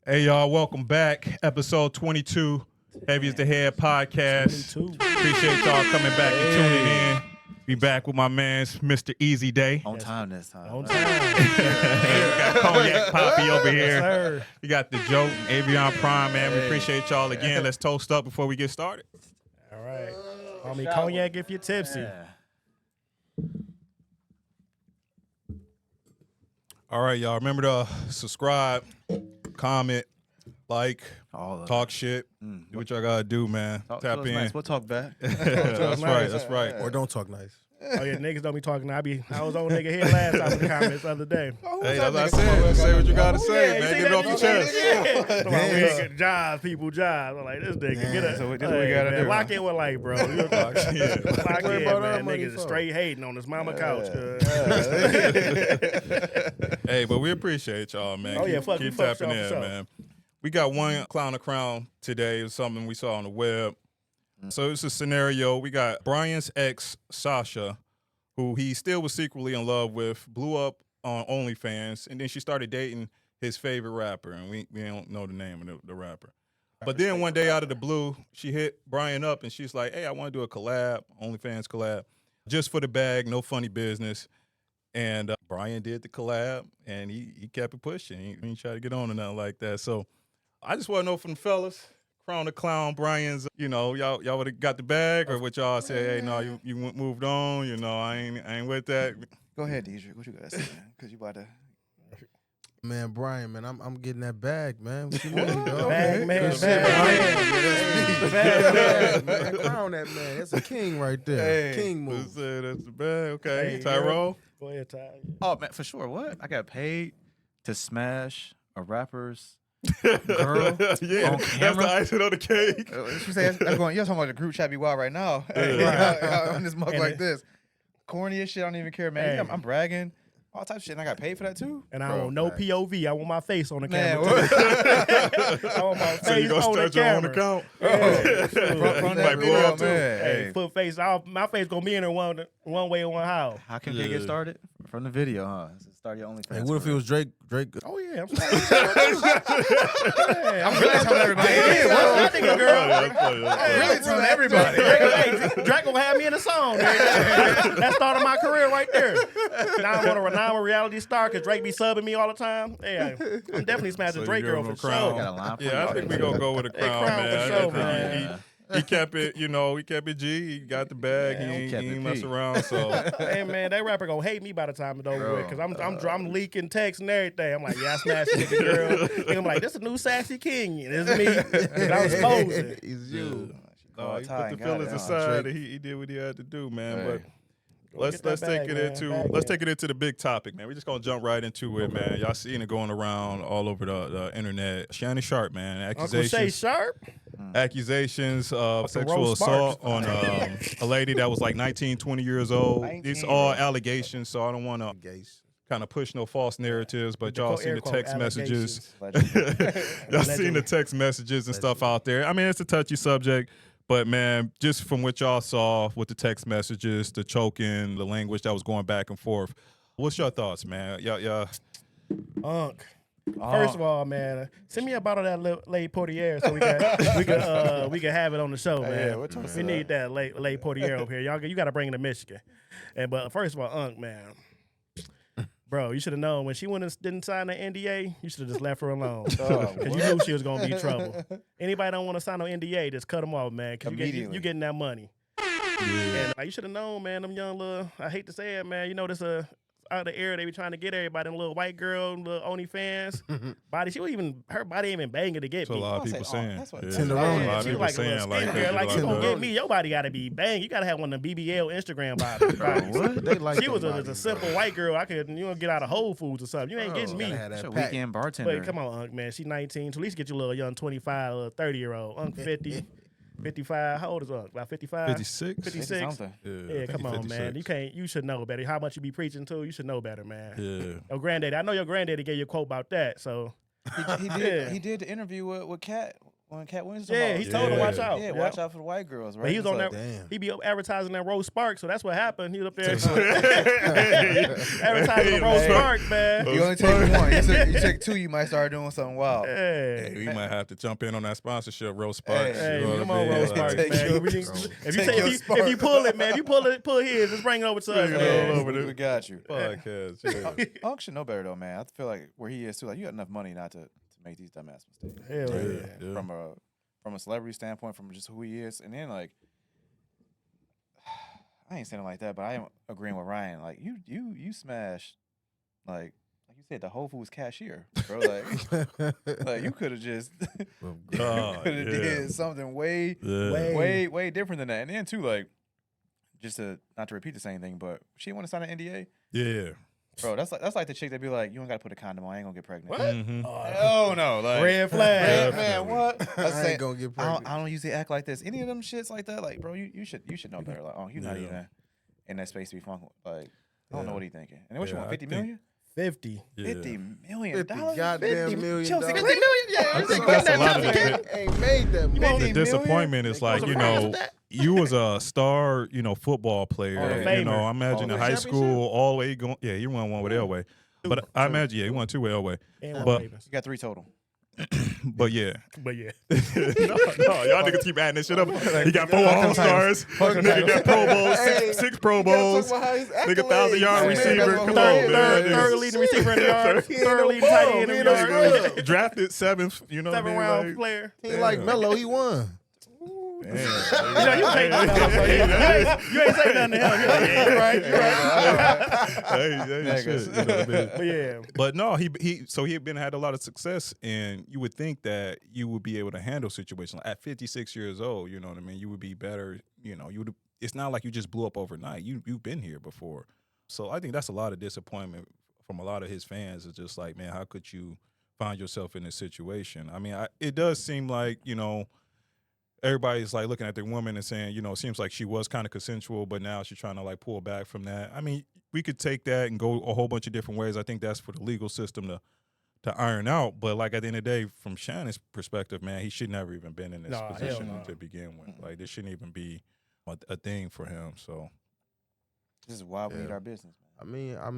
Hey, y'all, welcome back. Episode 22, Heavy as the Head podcast. 22. Appreciate y'all coming back and tuning in. Be back with my man, Mr. Easy Day. On time this time. On time. Hey, we got Cognac Poppy over here. Yes, sir. We got the Joke, Avion Prime, man. We appreciate y'all again. Let's toast up before we get started. All right. Homie, cognac if you're tipsy. Yeah. All right, y'all. Remember to subscribe, comment, like, talk shit. Do what y'all got to do, man. Tap in. Nice. We'll talk back. That's right. That's right. Or don't talk nice. Oh, yeah, niggas don't be talking. I was on nigga here last time in the comments the other day. Hey, that's what I said. Just say what you got to say, Yeah, man. you Get it off your chest. Yeah. Jobs, people, jobs. I'm like, this nigga, get it. So this is what we got to do. Lock in with like, bro. You lock in, about our man. money Niggas for? straight hating on his mama couch. Hey, but we appreciate y'all, man. Oh, yeah, fuck, keep we fuck tapping y'all in, for sure. man. We got one clown of crown today. It was something we saw on the web. So it's a scenario. We got Brian's ex, Sasha, who he still was secretly in love with, blew up on OnlyFans, and then she started dating his favorite rapper, and we don't know the name of the rapper. But then one day out of the blue, she hit Brian up, and she's like, hey, I want to do a collab, OnlyFans collab, just for the bag, no funny business. And Brian did the collab, and he kept it pushing. He didn't try to get on or nothing like that. So I just want to know from the fellas, Crown the Clown, Brian's, y'all would have got the bag, or what y'all say, hey, no, you moved on, I ain't with that. Go ahead, Deidre. What you got to say, man? Because you about to. Man, Brian, man, I'm getting that bag, man. What you mean, dog? Bag, man, Good bag, shit, Brian. Man, crown that man. That's a king right there. Hey. King move. That's the bag. Okay, Hey, Tyrone. Go ahead, Ty. Oh, man, for sure. What? I got paid to smash a rapper's girl Yeah, on that's camera. the icing on the cake. She said, "That's going. You're talking about the group chat be wild right now. On this mug And like this, corny as shit. I don't even care, man. Hey. I'm bragging, all types of shit, and I got paid for that too. And I Bro, want no facts. POV. I want my face on the Man, camera. what? I want my So you face gonna on the start your own camera. account? Run Might that blow video, up, too. man. Hey, Hey, put face. My face gonna be in there one way or one how. how can they get started? From the video, huh? Start your OnlyFans. Hey, what if it was Drake? Oh yeah, I'm sorry. I'm really telling everybody. Hey, I think a girl. I'm really telling everybody. Hey, Drake gonna have me in the song. That started my career right there. Now I'm a reality star because Drake be subbing me all the time. Yeah, I'm definitely smashing So Drake you girl give him for a crown. sure. Got a line for Yeah, I you. think we gonna go with a crown, Crown for man. sure, I think man. He kept it, he kept it G. He got the bag. Yeah, he kept ain't it mess P. around. So Hey man, that rapper gonna hate me by the time it's over with, Bro, because I'm leaking texts and everything. I'm like, yeah, I smashed this girl. And I'm like, this is a new sassy king. And it's me. 'Cause I was posing. It's you. no, he Ty put and the got feelings it, aside. And he did what he had to do, man. Hey. But let's get that take bag, it man. into Bag take it into the big topic, man. We're just gonna jump right into it, man. Y'all seen it going around all over the internet. Shannon Sharpe, man, Uncle Shay accusations. Sharp. Accusations of Uncle sexual Rose assault Sparks. on a lady that was like 19, 20 years old. 19 These all allegations, so I don't want to Gays. kind of push no false narratives, but y'all seen Air the quote, text messages. allegations. Y'all seen the text messages and stuff out there. I mean, it's a touchy subject, but man, just from what y'all saw with the text messages, the choking, the language that was going back and forth, what's your thoughts, man? Yeah. Unc. First of all, man, send me a bottle of that late Portier so we can have it on the show, man. yeah, we're talking we need that late Portier over here. You got to bring it to Michigan. But first of all, Unc, man, bro, you should have known when she didn't sign the NDA. You should have just left her alone because you knew she was gonna be trouble. Anybody don't want to sign no NDA, just cut them off, man, because you getting that money. And you should have known, man. Them young little, I hate to say it, man. This out of the era they be trying to get everybody. Them little white girl, little OnlyFans body. Her body ain't even banging to get That's what a me. lot of people saying. that's what- Yeah. Tenderoni. A lot of She people like a saying little like skinny girl. Like you gonna Tenderoni. get me, your body gotta be bang. You gotta have one of the BBL Instagram bodies. What? They like She was them a bodies, simple bro. white girl. I could get out of Whole Foods or something. You ain't getting me. Gotta have That's that a pack. weekend bartender. But come on, Unc, man. She's 19. So at least get you a little young 25, little 30-year-old. Unc 50, 55. How old is Unc? About 55? 56? 56. Something. Yeah, come on, man. You should know better. How much you be preaching to? You should know better, man. Yeah. Your granddaddy. I know your granddaddy gave you a quote about that. So He did the interview with Cat when Cat Winston. Yeah, he told him watch out. Yeah, watch out for the white girls, right? But he was on like, that. He be advertising that Rose Sparks, so that's what happened. He was up there advertising Rose Sparks, man. You only take one. You take two, you might start doing something wild. Hey, we might have to jump in on that sponsorship, Rose Sparks. Hey, You know come what I on, mean? Rose Sparks, man. If you pull it, man, if you pull his, just bring it over to us, man. we got you. Podcast. Yeah. Unc should know better though, man. I feel like where he is too, like you got enough money not to make these dumbass mistakes. Hell yeah. From a celebrity standpoint, from just who he is, and then like I ain't saying it like that, but I am agreeing with Ryan. Like you smashed like you said the Whole Foods cashier, bro. Like you could have just did something way different than that. And then too, like just to not to repeat the same thing, but she didn't want to sign an NDA. Yeah. Bro, that's like the chick that be like, you don't gotta put a condom on, I ain't gonna get pregnant. What? Mm-hmm. Oh no, like Red flag. man, what? I ain't gonna get pregnant. I don't usually act like this. Any of them shits like that, like, bro, you should know better. Like, oh, you're not even in that space to be fun. Like, I don't know what he thinking. And then what you want, 50 million? 50. Yeah. $50 million. 50 goddamn million. Chelsea, dollars. 50 million? Yeah, I think that's a lot of it. Ain't made that much. The disappointment is like, you know, you was a star, you know, football player. You know, I imagine in high school, all the way going. Yeah, you won one with Elway. But I imagine, you won two with Elway. But you got 3 total. But yeah. no, y'all niggas keep adding this shit up. He got 4 All-Stars. Nigga got Pro Bowls, 6 Pro Bowls. Nigga 1,000-yard receiver. Come on, man. Third leading receiver in the yard. Third leading tight end in the yard. Drafted 7th, you know. 7th round player. He ain't like Melo, he won. You ain't saying nothing to him. You ain't saying nothing to him. You're right. But yeah. But no, he had a lot of success, and you would think that you would be able to handle situations at 56 years old. You know what I mean? You would be better. You know, it's not like you just blew up overnight. You've been here before, so I think that's a lot of disappointment from a lot of his fans. It's just like, man, how could you find yourself in this situation? I mean, it does seem like, you know, everybody's like looking at the woman and saying, you know, it seems like she was kind of consensual, but now she's trying to like pull back from that. I mean, we could take that and go a whole bunch of different ways. I think that's for the legal system to iron out. But like at the end of the day, from Shannon's perspective, man, he should never even been in this position to begin with. Like this shouldn't even be a thing for him. So this is why we need our business, man. I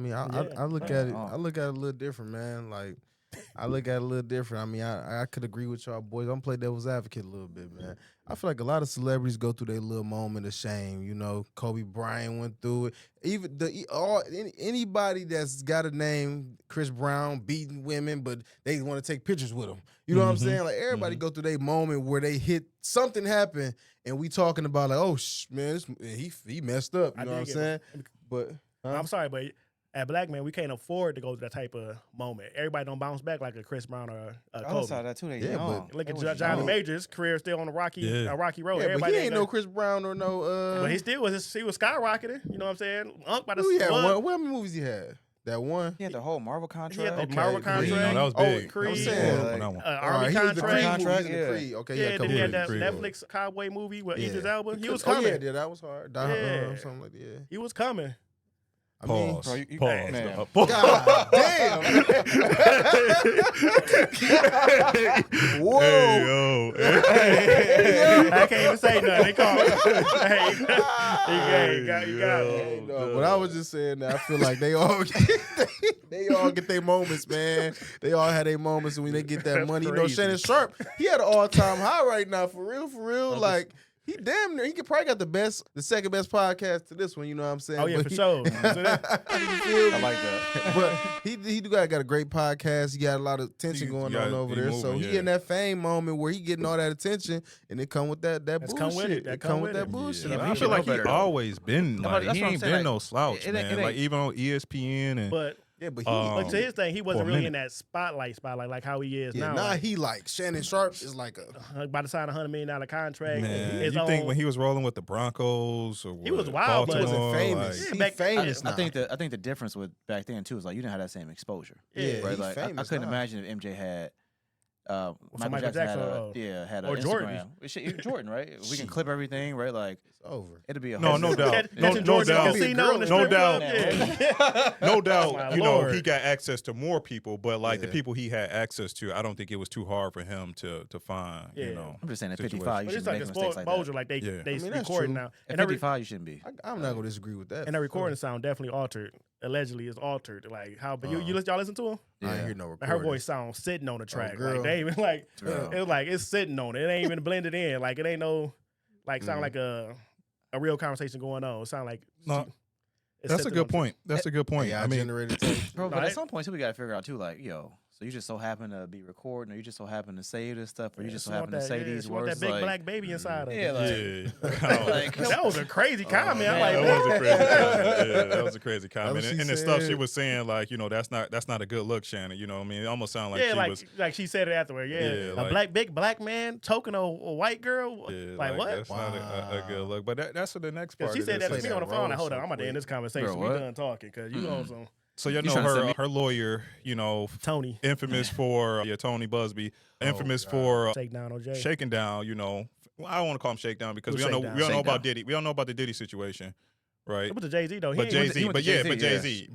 look at it. I look at it a little different, man. Like I look at it a little different. I mean, I could agree with y'all boys. I'm play devil's advocate a little bit, man. I feel like a lot of celebrities go through their little moment of shame. You know, Kobe Bryant went through it. Even anybody that's got a name, Chris Brown, beating women, but they want to take pictures with them. You know what I'm saying? Like everybody go through their moment where they hit something happened, and we talking about like, oh man, he messed up. You know what I'm saying? But I'm sorry, but at Black Man, we can't afford to go through that type of moment. Everybody don't bounce back like a Chris Brown or a Kobe. I saw that too. Look at Johnny Major's career still on the rocky road. Yeah, but he ain't no Chris Brown or no. But he was skyrocketing. You know what I'm saying? What many movies he had? That one. He had the whole Marvel contract. He had the Marvel contract. You know, that was big. Creed. I'm saying, Army contract. Okay, yeah. Then he had that Netflix cowboy movie with Idris Elba. He was coming. Yeah, that was hard. Something like that. Yeah. He was coming. Pause. Pause. God damn. Whoa. Hey, I can't even say nothing. They call me. You got it. But I was just saying that I feel like they all get their moments, man. They all had their moments, and when they get that money, crazy. you know, Shannon Sharpe, he had an all-time high right now, for real. Like, he damn near, he could probably got the second best podcast to this one, you know what I'm saying? Oh, yeah, for sure. I like that. But he got a great podcast. He got a lot of attention going on over there. So he in that fame moment where he getting all that attention, and it come with that bullshit. Come with it. It come with that bullshit. I feel like he always been like, he ain't been no slouch, man. Like even on ESPN and. But to his thing, he wasn't really in that spotlight like how he is now. Now he like Shannon Sharpe is like about to sign $100 million contract. Man, you think when he was rolling with the Broncos or he was wild, but he wasn't famous. Like, He's famous now. I think the difference with back then too is like you didn't have that same exposure. Yeah, right. He's Like famous I couldn't now. imagine if MJ had Michael Jackson had an or Jordan. Instagram. Jordan, right? We can clip everything, right? Like It's over. it'll be a No whole doubt. No doubt. No doubt. My You know, Lord. he got access to more people, but like the people he had access to, I don't think it was too hard for him to find. Yeah. You know, I'm just saying at situation. 55, you But it's shouldn't like make a mistakes like exposure, that. like they Yeah. they I mean, that's recording true. now. At And every 55, you shouldn't be. I'm not gonna disagree with that. and the recording sound definitely altered. Allegedly, is altered. Like how, but y'all listen to him? I ain't hear no recording. Her voice sounds sitting on the track. girl. Like they even like Girl. it was like it's sitting on it. It ain't even blended in. Like it ain't no like sound like a real conversation going on. It sound like No, it's that's a sitting on good point. That's a good point. AI I mean, generated tape. Bro, but No, at some point, too, we got to figure out, too, like, yo, so you just so happen to be recording, or you just so happen to say this stuff, or you just so happen to say these she want words. that big like, black baby inside of yeah, it. like, yeah. like, That was a crazy comment. man, I'm like, That was a crazy what? comment. Yeah, that was a crazy comment. what she And the stuff she said. was saying, like, you know, that's not a good look, Shannon. You know what I mean? It almost sounded like Yeah, she like was. like she said it afterward. Yeah, Yeah, a like- big black man choking a white girl. Yeah, like what? That's not a good look. But that's what the next part. She of said this that to is. me on the phone. Like, hold on, so I'm about to end quick. this conversation. Bro, We what? done talking because you on some So you You know trying to send me- her lawyer, you know, Tony infamous for Tony Busby, infamous God. for Shakedown OJ. shaking down. You know, well, I don't want to call him shakedown because Who's we don't know Shakedown? about Diddy. We don't know about the Diddy situation, right? But the Jay Z though, he But ain't Jay with the- Z, went but to Jay-Z,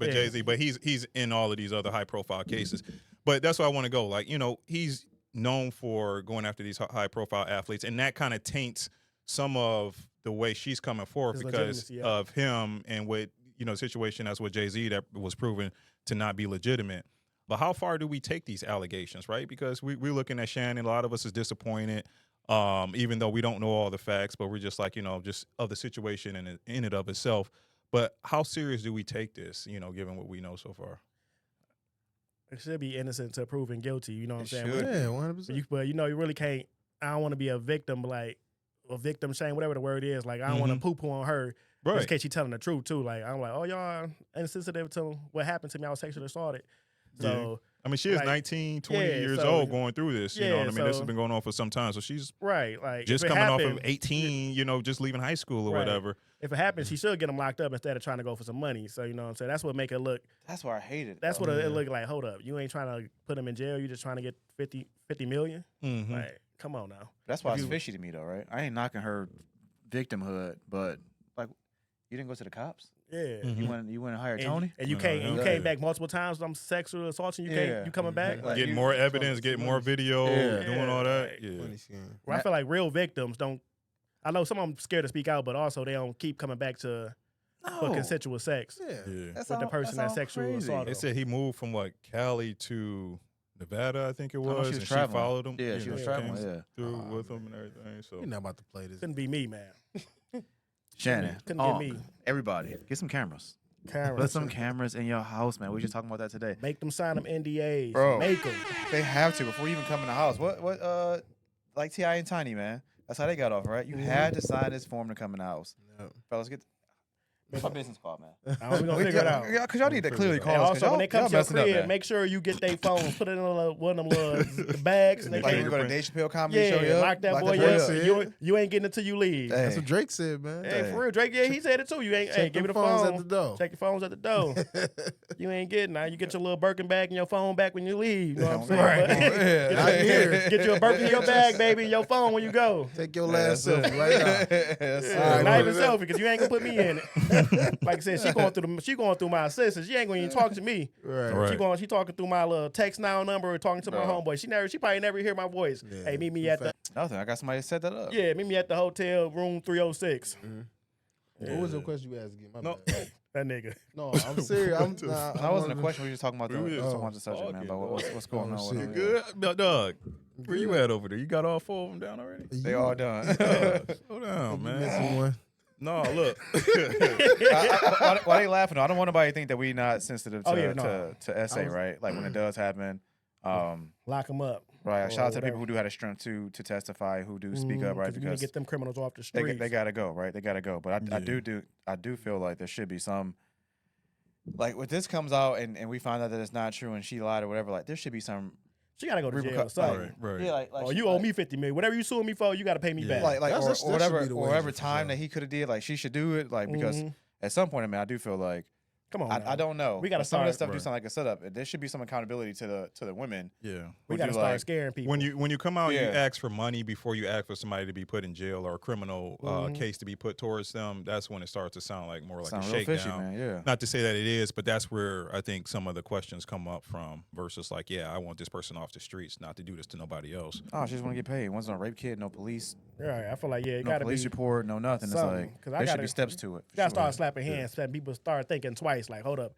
Jay yeah. Z, but he's in all of these other high profile cases. But that's why I want to go. Like, you know, he's known for going after these high profile athletes, and that kind of taints some of the way she's coming forth His because legitimacy, yeah. of him and with situation as with Jay Z that was proven to not be legitimate. But how far do we take these allegations, right? Because we're looking at Shannon. A lot of us is disappointed, even though we don't know all the facts, but we're just like, you know, just of the situation in and of itself. But how serious do we take this, you know, given what we know so far? It should be innocent to proven guilty. You know what I'm saying? should. Yeah, 100%. But you know, you really can't. I don't want to be a victim, like a victim shame, whatever the word is. Like I don't want to poo poo on her. Just in case she's telling the truth too. Like I'm like, oh y'all insensitive to what happened to me. I was sexually assaulted. So I mean, she is like, 19, 20 yeah, years so- old going through this. You know what I mean? This has so- been going on for some time. So she's right, like just if it coming off happened- of 18, you know, just leaving high school or Right. whatever. If it happens, she should get them locked up instead of trying to go for some money. So you know what I'm saying? That's what make it look. That's why I hate it. That's though. what it look like. Hold up, you ain't trying to put them in jail. You just trying to get 50 million. Mm-hmm. Like, come on now. That's why if it's you- fishy to me, though, right? I ain't knocking her victimhood, but like, you didn't go to the cops. Yeah. Mhm. You went and hired And, Tony. and you No, came and you yeah. came back multiple times. I'm sexual assaulting. You Yeah. can't. You coming back? Like, Getting you- more evidence, getting more video, Yeah. doing all that. Yeah. Yeah. Funny scheme. Well, I feel like real victims don't. I know some of them scared to speak out, but also they don't keep coming back to for No. consensual sex. Yeah. Yeah. That's with the all- person that's that all sexual crazy. assault They said he moved from what, Cali to Nevada, I think it I know was, she was and traveling. she followed him. Yeah, you she know, was she traveling. came Yeah. through with him and everything. So You're not about to play this. Couldn't be me, man. Shannon, Couldn't oh, get me. everybody, get some cameras. Cameras. Put some cameras in your house, man. We were just talking about that today. Make them sign them NDAs. Bro. Make them. They have to before you even come in the house. Like T.I. and Tiny, man. That's how they got off, right? You had to sign this form to come in the house. Yep. Fellas, get my business card, man. We gonna figure it out. Yeah, because y'all need to clearly And call us. 'cause also, when they come y'all to your messing up, crib, man. make sure you get their phone, put it in one of them little bags, and they Like you can't. go to Dave Chappelle comedy show, Yeah, lock that boy boy up. up. You ain't getting it till you leave. Hey. That's what Drake said, man. Hey, Hey. for real, Drake. Yeah, he said it too. You ain't. Hey, Check give me them the phones phone. at the door. Check your phones at the door. You ain't getting that. You get your little Birkin bag and your phone back when you leave. You know what I'm saying? Right. But- Yeah. Get, Not here. get you a Birkin in your bag, baby, and your phone when you go. Take your last selfie right now. That's it. All right, Not put even it up. selfie, because you ain't gonna put me in it. Like I said, she going through my assistants. She ain't gonna even talk to me. Right. Right. She talking through my little text now number or talking to my Bro. homeboy. She probably never hear my voice. Yeah, Hey, meet me at the Nothing. I got somebody to set that up. meet me at the hotel room 306. What was the question you asked again? My No. bad. That nigga. No, I'm serious. I'm, nah, That wasn't a question. We were just talking about the, We were just the subject, man. talking, About what's going Oh, on shit. with them. Good, no, Doug. Where you at over there? You got all 4 of them down already? They all done. Slow down, man. Missing one. No, look. Why they laughing? I don't want nobody to think that we not sensitive to, Oh, yeah, no. to essay, right? Like when it does happen. Lock them up. Right. Or Shout out to the whatever. people who do have the strength to testify, who do speak up, right? 'Cause we need to Because get them criminals off the they streets. they gotta go, right? They gotta go. But I Yeah. do feel like there should be some, like when this comes out and we find out that it's not true and she lied or whatever, like there should be some She gotta go to jail or repercu- something. Right. Yeah, like Oh, she- you owe like- me 50 million. Whatever you suing me for, you gotta pay me Yeah. back. like That or should whatever be the or whatever wager for time sure. that he could have did, like she should do it, like because Mhm. at some point, I mean, I do feel like Come on, I don't know. We got to some of this start. stuff do sound like a setup. There should be some accountability to the women. Yeah. We got to start scaring people. When you come out, and you Yeah. ask for money before you ask for somebody to be put in jail or a criminal case to be put towards them. That's when it starts to sound like more like Sound a real shakedown. fishy, man. Yeah. Not to say that it is, but that's where I think some of the questions come up from. Versus like, yeah, I want this person off the streets, not to do this to nobody else. Oh, she just want to get paid. One's no rape kid, no police, Right. I feel like it no got to police be. report, no nothing. It's something, like 'cause I there should gotta- be steps to it. You got to for start sure. slapping hands. So people start thinking twice. Like, hold up,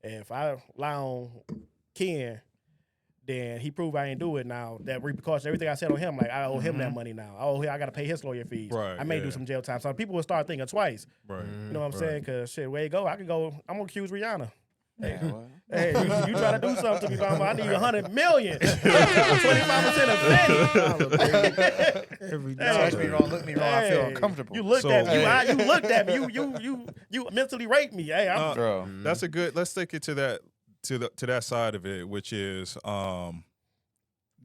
if I lie on Ken, then he proved I ain't do it. Now that repercussion, everything I said on him, like I owe him that money now. I got to pay his lawyer fees. Right, I may yeah. do some jail time. So people will start thinking twice. Right. You know what I'm saying? Because shit, where you go, I could go. I'm gonna accuse Rihanna. Yeah, what? Hey, you try to do something to me, Mama. I need 100 million. 25% of Betty. Every Touch day. me wrong, look me wrong. I feel Hey, uncomfortable. You looked So- at me. You looked at me. You mentally raped me. Hey, I'm Bro. That's a good. Let's take it to that that side of it, which is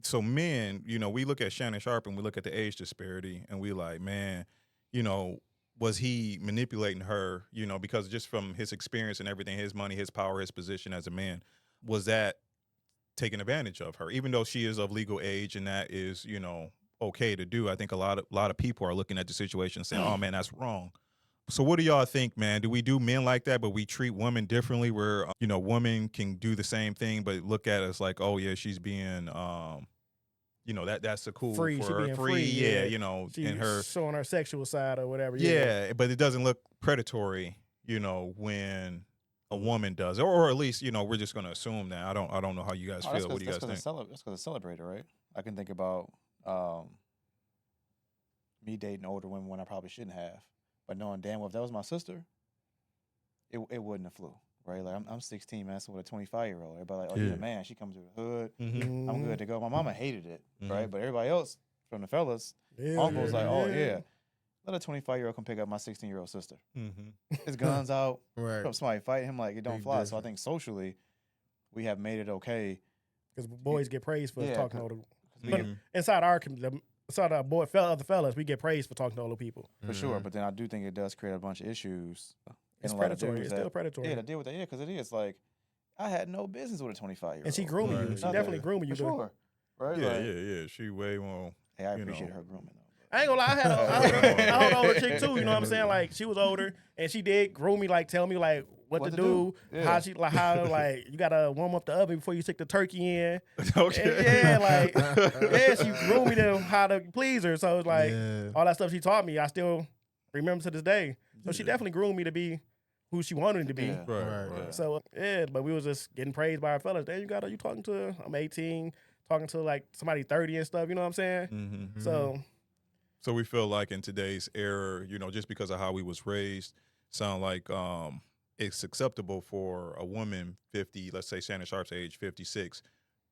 so men. You know, we look at Shannon Sharpe and we look at the age disparity, and we like, man, you know, was he manipulating her? You know, because just from his experience and everything, his money, his power, his position as a man, was that taking advantage of her? Even though she is of legal age and that is, you know, okay to do, I think a lot of people are looking at the situation and saying, "Oh man, that's wrong." So what do y'all think, man? Do we do men like that, but we treat women differently where, you know, women can do the same thing, but look at us like, oh, yeah, she's being, you know, that's a cool Free. for She her. being Free, free, yeah, yeah. you know, She's and her, showing her sexual side or whatever. yeah, but it doesn't look predatory, you know, when a woman does, or at least, you know, we're just going to assume that. I don't know how you guys feel. What do you guys think? That's because it's celebrated, right? I can think about me dating older women when I probably shouldn't have, but knowing damn well if that was my sister, it wouldn't have flew, right? Like I'm 16, man, so with a 25-year-old, everybody like, oh, you're Yeah. the man. She comes to the hood. Mm-hmm. I'm good to go. My mama hated it, Mhm. right? But everybody else from the fellas, Yeah, uncle was like, oh yeah. yeah, let a 25-year-old come pick up my 16-year-old sister. Mm-hmm. His guns out. Right. Somebody fight him like it don't Big fly. So I difference. think socially, we have made it okay. Because boys get praised for Yeah, talking to older. we But can- inside our other fellas, we get praised for talking to older people. For sure, but then I do think it does create a bunch of issues. It's and a lot of predatory. dudes It's still that- predatory. Yeah, to deal with that, yeah, because it is like I had no business with a 25-year-old. And she grooming you. Right. She definitely grooming you. For sure, right? Yeah, Like, yeah. She way more. Hey, I you appreciate know. her grooming though. I ain't gonna lie, I had an older chick too. You know what I'm saying? Like she was older and she did groom me, like tell me like what to do, Yeah. how she like how like you gotta warm up the oven before you stick the turkey in. Okay. And yeah, like yeah, she groomed me to how to please her. So it's like Yeah. all that stuff she taught me, I still remember to this day. So she definitely groomed me to be who she wanted me to be. Yeah. Right, Right. right. So yeah, but we was just getting praised by our fellas. There you talking to? I'm 18, talking to like somebody 30 and stuff. You know what I'm saying? Mm-hmm. So We feel like in today's era, you know, just because of how we was raised, sound like it's acceptable for a woman 50, let's say Shannon Sharpe's age, 56,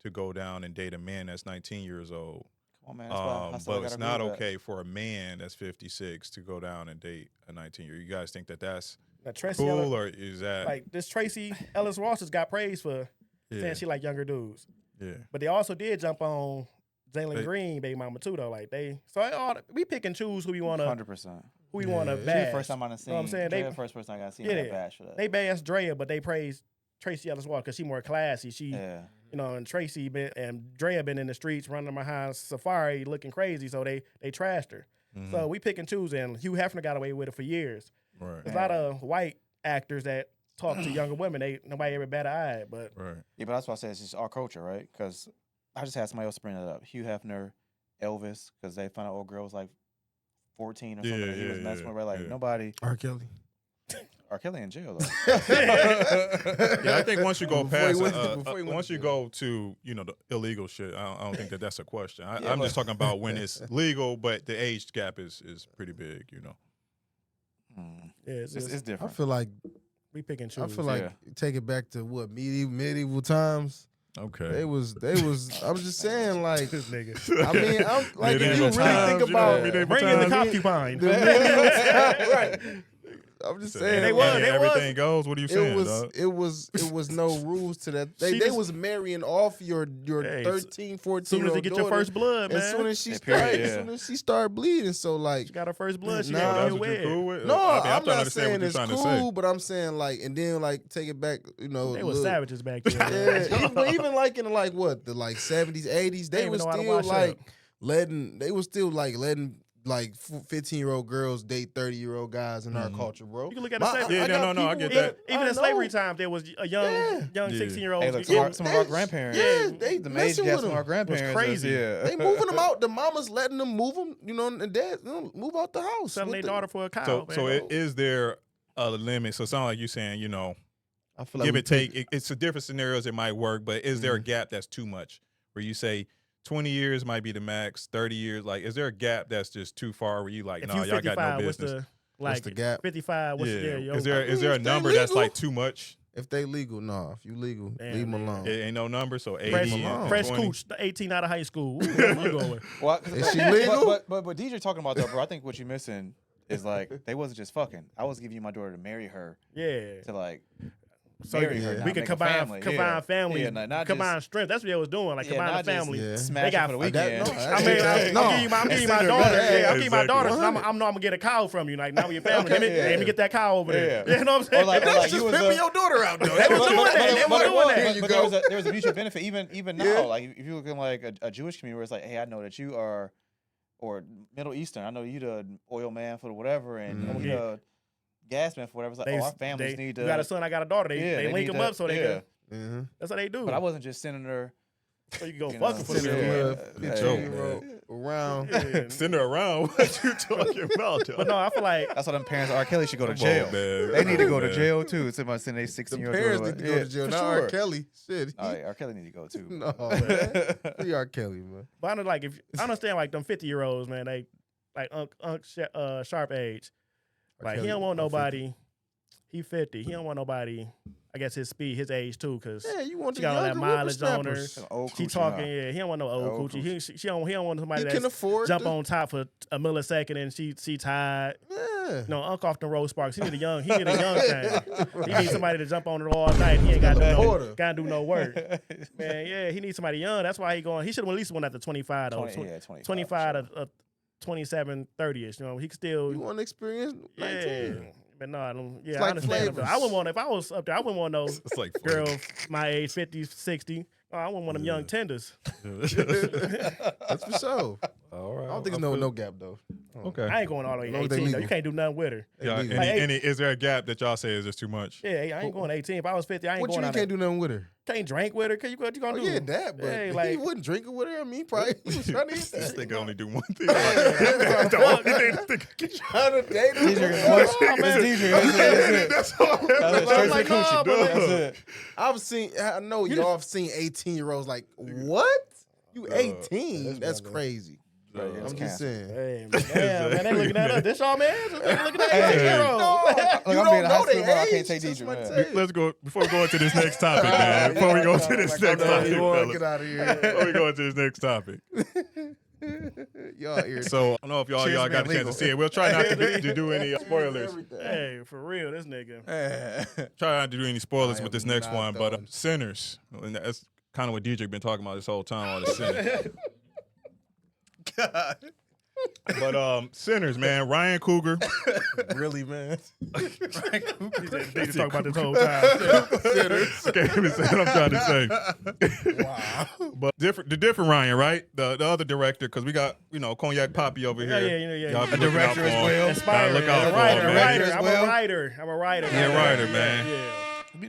to go down and date a man that's 19 years old. Come on, man. That's why I still But gotta it's agree not with that. okay for a man that's 56 to go down and date a 19-year-old. You guys think that that's now Tracy cool, Ellis, or is that like this Tracy Ellis Ross has got praised for yeah, saying she like younger dudes. yeah, But they also did jump on Jalen They- Green, baby mama too though. Like we pick and choose who we wanna 100%. who we Yeah. wanna She the She the bash. first time I done seen. know what I'm saying? Drea They- the first person I got seen Yeah, that bash for that. They bash Drea, but they praise Tracy Ellis Ross because she more classy. She yeah. you know, and Tracy and Drea been in the streets running behind Safari looking crazy, so they trashed her. Mhm. So we pick and choose, and Hugh Hefner got away with it for years. right, There's a lot of white actors that talk to younger women. Nobody ever bat an eye, but right. Yeah, but that's why I said it's just our culture, right? Because I just had somebody else bring it up. Hugh Hefner, Elvis, because they found out old girl was like 14 or something. Yeah, and he was yeah, messing with her. Like, yeah. nobody. R. Kelly. R. Kelly in jail, though. Yeah, I think once you go Before he past, went to- before he went once to you jail. go to, you know, the illegal shit, I don't think that's a question. Yeah, I'm but- just talking about when it's legal, but the age gap is pretty big, you know. yeah, it's It's just, I different. feel like we pick and choose. I feel like Yeah. take it back to what medieval times. Okay. They was. I'm just saying, like, this nigga. I mean, I'm like, if you Medieval really times, think you know, about medieval Bring in the times. concubine. the medieval times, right? I'm just So saying. They was. everything goes. What are you saying? It was no rules to that. They was marrying off your 13, 14 As soon as you get your first blood, man. As soon as she started bleeding, so like she got her first blood, she nah, got that's what you cool with? No, I mean, I'm trying not to saying what it's you're trying cool, to say. but I'm saying like, and then like take it back, you know. They was savages back then. Yeah, even like in like what the like 70s, 80s, they was still like letting 15-year-old girls date 30-year-old guys in our culture, bro. You can look at the slavery. I get that. Even in slavery times, there was a young 16-year-old. Hey, look, some of our grandparents. Yeah, they the age gap some of our grandparents. crazy. They moving them out. The mama's letting them move them, you know, and dad move out the house. Selling their daughter for a cow. Is there a limit? So it sounds like you're saying, you know, I feel like give it take. It's a different scenarios. It might work, but is there a gap that's too much? Where you say 20 years might be the max, 30 years. Like, is there a gap that's just too far? Where you like, no, y'all got no business. What's the gap? 55. Is there a number that's like too much? If they legal, no. If you legal, leave them alone. It ain't no number, so 80 Fresh 20. cooch, 18 out of high school. Where you going? Well, is she legal? But DJ talking about that, bro. I think what you're missing is like they wasn't just fucking. I was giving you my daughter to marry her. Yeah. To like. So we could combine family, combine strength. That's what they was doing, like combine family. Smash for the weekend. I'm giving you my daughter. Yeah, I'm giving my daughter. I'm gonna get a cow from you. Like now we're your family. Let me get that cow over there. You know what I'm saying? Like just pimping your daughter out though. They was doing that. But there was a mutual benefit even now. Like if you look in like a Jewish community where it's like, hey, I know that you are, or Middle Eastern, I know you the oil man for the whatever, and you the gas man for whatever. It's like, our families need to. You got a son, I got a daughter. They link them up so they can. That's how they do. But I wasn't just sending her. So you can go fucking for them. Around. Send her around. What you talking about? But no, I feel like that's why them parents. R. Kelly should go to jail. They need to go to jail too. Somebody send their 16-year-old. Parents need to go to jail. Not R. Kelly. Shit. All right, R. Kelly need to go too. No, man. Free R. Kelly, man. But I know, like, if I understand, like them 50-year-olds, man, they like Unc Sharpe age. Like he don't want nobody. He 50. He don't want nobody. I guess his age too, because you want she got all that mileage on her. She talking, huh? He don't want no old coochie. She don't want somebody that can afford jump on top for a millisecond and she tired. Yeah. No, Unc off the road sparks. He need a young thing. He needs somebody to jump on it all night. He ain't got to do no work. Man, yeah, he needs somebody young. That's why he going. He should have at least went at the 25 though. 25 to 27, 30ish. You know, he could still. You want to experience 19? Yeah. But no, I don't. Yeah, like I understand. flavors. I wouldn't want if I was up there. I wouldn't want no It's like girl my age, 50, 60. Oh, I wouldn't want them young tenders. That's for sure. All right. I don't think there's no gap though. Okay. I ain't going all the way 18 though. You can't do nothing with her. Yeah, is there a gap that y'all say is just too much? Yeah, I ain't going 18. If I was 50, I ain't what going. What you can't do nothing with her? Can't drink with her. What you gonna do? Yeah, that. But he wouldn't drink it with her. I mean, probably he was trying to eat that. This nigga only do one thing. Trying to date her. That's all. That's it. I know y'all have seen 18-year-olds like, what? You 18? That's crazy. I'm just saying. Hey, man, they looking at us. This y'all man? They looking at 18-year-olds. You don't know their age. I can't take Deidre, man. Let's go before we go into this next topic, man. Before we go into this next topic, get out of here. before we go into this next topic. Y'all here. So I don't know if y'all got a chance to see it. We'll try not to do any spoilers. Hey, for real, this nigga. Try not to do any spoilers with this next not one, but done. Sinners. And that's kind of what Deidre been talking about this whole time. All the sinners. God. But Sinners, man. Ryan Coogler. Really, man? They just talk about this whole time. Sinners. Can't even say what I'm trying to say. Wow. But the different Ryan, right? The other director, because we got Cognac Poppy over here. Yeah. Y'all A be looking out for him. Inspiring. Look out I'm for him, man. I'm a writer. Yeah, writer, man. Yeah.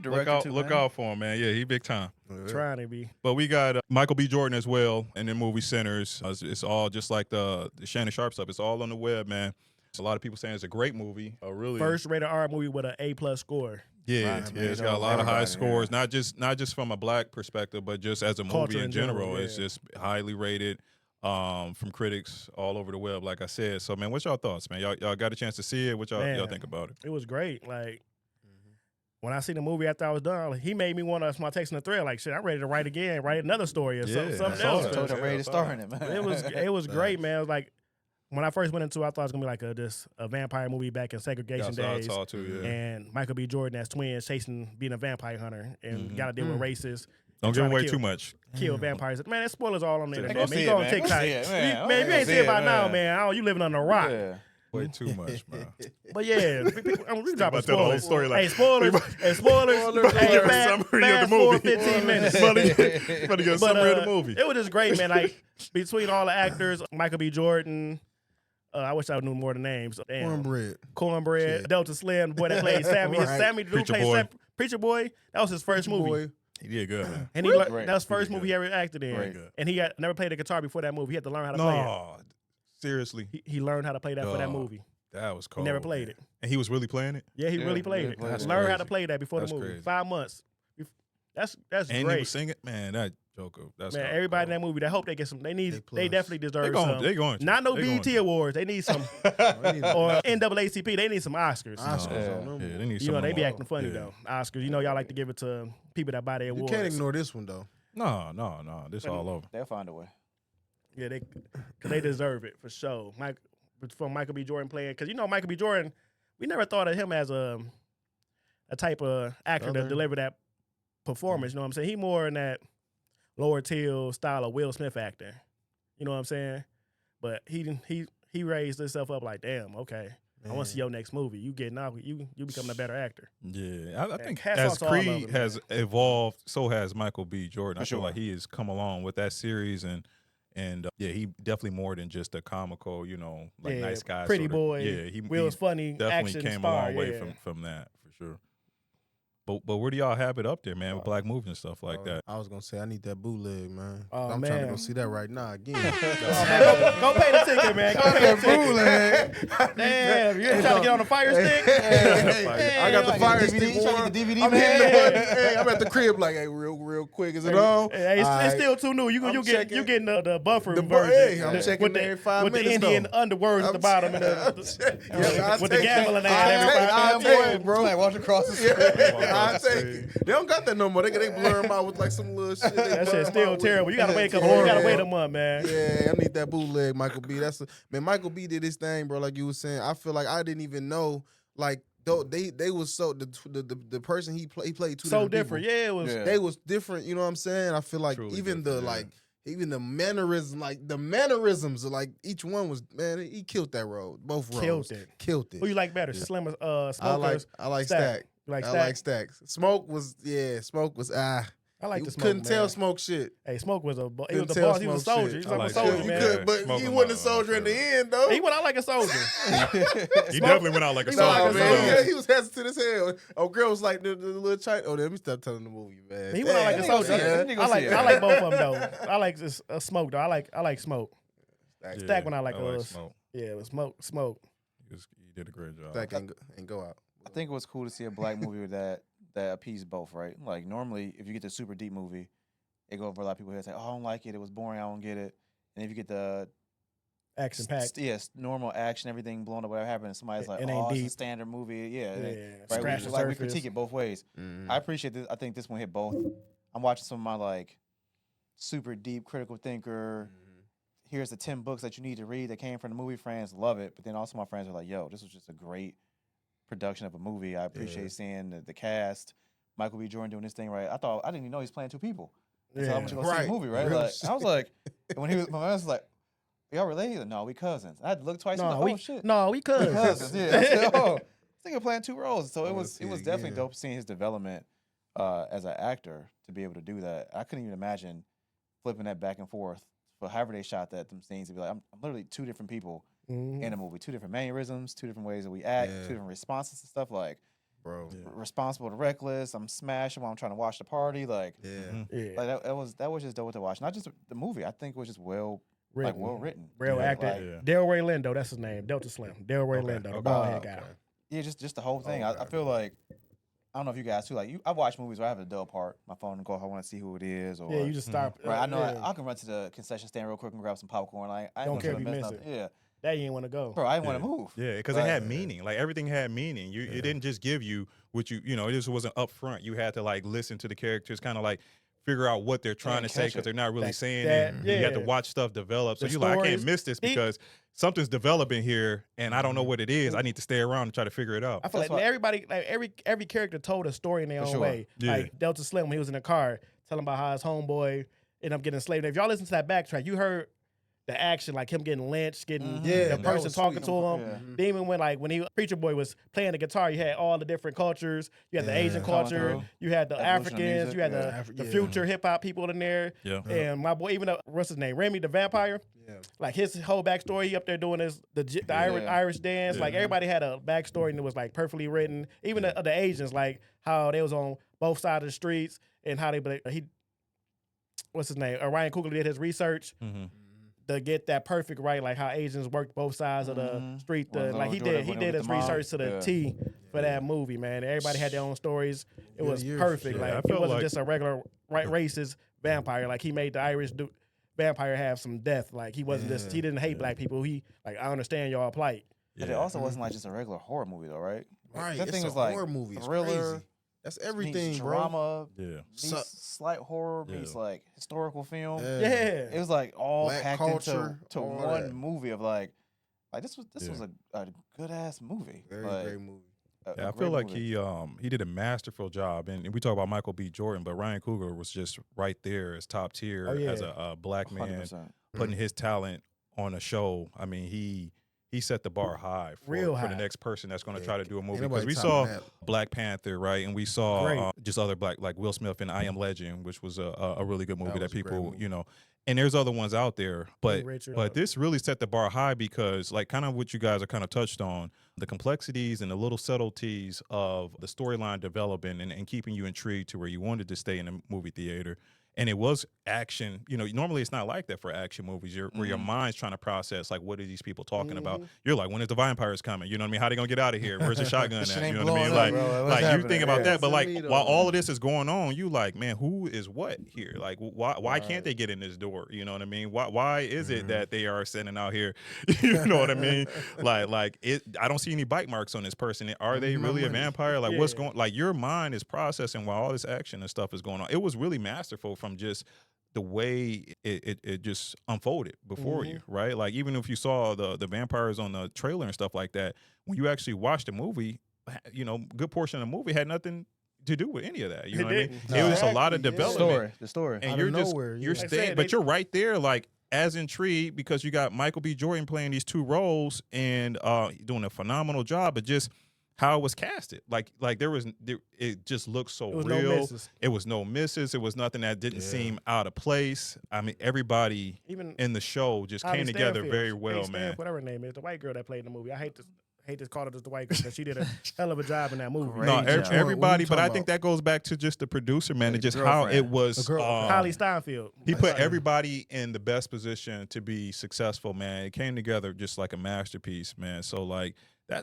Look out for him, man. Yeah, he big time. Trying to be. But we got Michael B. Jordan as well in the movie Sinners. It's all just like the Shannon Sharpe stuff. It's all on the web, man. A lot of people saying it's a great movie. Really First rated R movie with an A+ score. Yeah, Right, it's got a lot of high scores. Not just from a black perspective, but just as a movie in general. It's just highly rated from critics all over the web, like I said. So, man, what's y'all thoughts, man? Y'all got a chance to see it? What y'all think about it? It was great. Like, when I seen the movie after I was done, he made me want to, my texting the thread, like, shit, I'm ready to write again, write another story or something else. I told you I'm ready to star in it, man. It was great, man. It was like, when I first went into, I thought it was gonna be like a vampire movie back in segregation days. I saw too, yeah. And Michael B. Jordan as twins chasing being a vampire hunter and got to deal with racists. Don't give away too much. Kill vampires. Man, there's spoilers all on the internet. Go Man, see you go on it, TikTok. man. Man, if you ain't see it by now, man. man. Oh, you living on a rock. Yeah. Way too much, man. But yeah, we dropping about that whole spoilers. story, like, Hey, spoilers. Hey, spoilers. Hey, Give a fast summary of the forward movie. 15 minutes. Better get a summary of the movie. It was just great, man. Like, between all the actors, Michael B. Jordan, I wish I knew more of the names. Damn. Cornbread. Shit. Delta Slim, the boy that played Sammy. Right. Sammy, the dude Preacher played Boy. Preacher Boy. That was his first movie. Boy. He did good, man. And Really? that was his first Really movie he ever acted in. Right. And he had never played the guitar before that movie. He had to learn how to play it. No, seriously, He learned how to play that for that Dog. movie. that was cold. He never played it. And he was really playing it. Yeah, he Yeah, really played really it. played it. Learned how That's to play that before That's the movie. crazy. 5 months. That's And he great. was singing. Man, that Joker. That's Man, cold. everybody in that movie, I hope they get some. They plus. definitely They deserve going. some. They going. to. Not no They going BET to. awards. They need some, or NAACP. They need some Oscars. Oscars Yeah. on them. Yeah, they need You some know, of they them be all. acting funny Yeah. though. Oscars. You know, y'all like to give it to people that buy their You awards. can't ignore this one though. No. This all over. They'll find a way. Yeah, because they deserve it for sure. From Michael B. Jordan playing, because you know Michael B. Jordan, we never thought of him as a type of actor to Southern. deliver that performance. You know what I'm saying? He more in that lower tier style of Will Smith acting. You know what I'm saying? But he raised himself up like, damn, okay, I want to see your next movie. You getting out, you becoming a better actor. Yeah, I think hats as off to all of Creed them, has evolved, so has Michael B. Jordan. I For feel sure. like he has come along with that series, and yeah, he definitely more than just a comical, like Yeah, nice guy, pretty sorta. boy. Yeah, he Will's funny definitely action came star. a long way yeah. from that for sure. But where do y'all have it up there, man, with black movies and stuff like that? I was gonna say I need that bootleg, man. Oh, I'm trying to man. go see that right now again. Oh, man, go pay the ticket, man. Go pay the ticket. Damn, you ain't trying to get on the fire stick? I got the Like fire a stick. DVD, trying to get the DVD, I'm man. hitting the button. Hey, I'm at the crib like, hey, real quick. Is it on? Hey, it's Alright. still too new. You I'm getting the buffer The version. hey, I'm checking with every 5 with minutes. the Indian though. underwords at the bottom. And with the gambling ad every I'll 5 take minutes. it, bro. Like walking across the street. I'll take it. They don't got that no more. They blur them out with like some little shit. They That blur shit's 'em still out with. terrible. You gotta wait a couple. Horrible. You gotta wait a month, man. Yeah, I need that bootleg, Michael B. Man, Michael B did his thing, bro. Like you were saying, I feel like I didn't even know. Like though they was so the person he played two So different different. people. Yeah, it was. Yeah. They was different. You know what I'm saying? I feel like Truly even different, the yeah. even the mannerism, like the mannerisms, like each one was man. He killed that role. Both roles Killed it. Killed it. Who you like better, Slim or I like Smokers? Stack. You like I Stack? like Stacks. Smoke was I like you the Smoke. couldn't tell man. Smoke shit. Hey, Smoke was he Couldn't was a tell boss. He was a Smoke soldier. shit. He was like I a like soldier, that. You man. could, but Smoke he him wasn't a out, soldier in the sure. end though. He went out like a soldier. He definitely went out like a He No, went out soldier. like a man, soldier. he was hesitant as hell. Oh, girl was like the little child. Oh, let me stop telling the movie, man. He went out like a Damn, soldier. yeah, nigga I like see it. I like both of them though. I like this Smoke though. I like Smoke. Stack when I like us. Smoke. Yeah, it was Smoke. He did a great job. Stack and go out. I think it was cool to see a black movie that appeased both, right? Like normally, if you get the super deep movie, it go over a lot of people here say, "Oh, I don't like it. It was boring. I don't get it." And if you get the Action packed. yes, normal action, everything blown up, whatever happened, somebody's like, It ain't "Oh, it's deep. a standard movie." Yeah, it ain't- Yeah, right. scratch We, the like we surface. critique it both ways. Mhm. I appreciate this. I think this one hit both. I'm watching some of my like super deep critical thinker. Here's the 10 books that you need to read that came from the movie. Friends love it, but then also my friends are like, "Yo, this was just a great production of a movie." I appreciate seeing the cast, Michael B. Jordan doing this thing right. I didn't even know he's playing two people. So I'm just gonna see Right. the movie, right? Real Like, shit. I was like, when my man was like, "Y'all related?" Like, "No, we cousins." I had to look twice. No, I'm like, we "Oh shit, no, we we cousins. cousins." Yeah, I said, "Oh, this nigga playing two roles." So I it wanna was see it was it definitely again. dope seeing his development as an actor to be able to do that. I couldn't even imagine flipping that back and forth for however they shot that them scenes to be like, I'm literally two different people Mhm. in a movie, two different mannerisms, two different ways that we act, Yeah. two different responses and stuff like Bro. responsible to reckless. I'm smashing while I'm trying to watch the party. Like, Yeah. Mhm. Yeah, like that was just dope to watch. Not just the movie. I think it was just well written. Real Like, acted. like, Yeah. Delroy Lindo, that's his name. Delta Slim. Delroy Okay, Lindo, the okay. bald head guy. yeah, just the whole thing. Okay, I feel like I don't know if you guys too. Like I've watched movies where I have a dull part. My phone and go if I want to see who it is. Or Yeah, you just stop. right. I know yeah. I can run to the concession stand real quick and grab some popcorn. Like I ain't Don't gonna care try if to you mess miss nothing. Yeah, That you ain't want to go. bro, I didn't want Yeah. to move. Yeah, because Right. it had meaning. Like everything had meaning. It didn't just give you what it just wasn't up front. You had to like listen to the characters, kind of like figure out what they're trying to say because they're not really saying it. Yeah. You have to watch stuff develop. So The you're like, I can't stories. miss this because something's developing here and I don't know what it is. I need to stay around and try to figure it out. I feel like everybody, like every character told a story in their own way. Yeah. Like Delta Slim when he was in the car, telling about how his homeboy ended up getting enslaved. If y'all listen to that backtrack, you heard the action, like him getting lynched, getting the person talking to him. Then even when he Preacher Boy was playing the guitar, you had all the different cultures. You had the Asian culture, you had the Africans, you had the future hip hop people in there. Yeah. And my boy, even what's his name, Remy the Vampire. Yeah. Like his whole backstory, he up there doing the Irish dance. Yeah. Like everybody had a backstory and it was like perfectly written. Even the Asians, like how they was on both sides of the streets and how what's his name? Ryan Coogler did his research. To get that perfect right, like how Asians worked both sides of the street. Like he did his research to the T for that movie, man. Everybody had their own stories. It was perfect. Like it wasn't just a regular racist vampire. Like he made the Irish vampire have some depth. Like he wasn't he didn't hate black people. He like, I understand y'all plight. But it also wasn't like just a regular horror movie though, right? Right. That thing was like horror movie. Thriller. Crazy. That's everything, drama, bro. slight horror, meets like historical film. Yeah. It was like all Black packed culture, into one movie of like this was a good ass movie. Very great movie. Yeah, I feel like he did a masterful job, and we talk about Michael B. Jordan, but Ryan Coogler was just right there as top tier as a black man 100%. putting his talent on a show. I mean, he set the bar high for the next person that's going to try to do a movie. Because we saw Black Panther, right? And we saw just other black, like Will Smith in I Am Legend, which was a really good movie that people, you know, and there's other ones out there. But this really set the bar high because, like, kind of what you guys are kind of touched on, the complexities and the little subtleties of the storyline developing and keeping you intrigued to where you wanted to stay in the movie theater. And it was action. You know, normally it's not like that for action movies. Where your mind's trying to process, like, what are these people talking about? You're like, when is the vampires coming? You know what I mean? How they gonna get out of here? Where's the shotgun at? You know what I mean? Like you think about that, but like while all of this is going on, you like, man, who is what here? Like, why can't they get in this door? You know what I mean? Why is it that they are sending out here? You know what I mean? Like I don't see any bite marks on this person. Are they really a vampire? Like what's going? Like your mind is processing while all this action and stuff is going on. It was really masterful from just the way it just unfolded before you, right? Like even if you saw the vampires on the trailer and stuff like that, when you actually watched the movie, you know, good portion of the movie had nothing to do with any of that. You know what I mean? It was just a lot of development. The story. And you're staying, but you're right there, like as intrigued because you got Michael B. Jordan playing these two roles and doing a phenomenal job, but just how it was casted, like it just looked so real. It was no misses. It was nothing that didn't seem out of place. I mean, everybody even in the show just came together very well, man. Whatever her name is, the white girl that played in the movie. I hate to call it as the white girl because she did a hell of a job in that movie. No, everybody, but I think that goes back to just the producer, man, and just how it was. Holly Steinfeld. He put everybody in the best position to be successful, man. It came together just like a masterpiece, man. So like.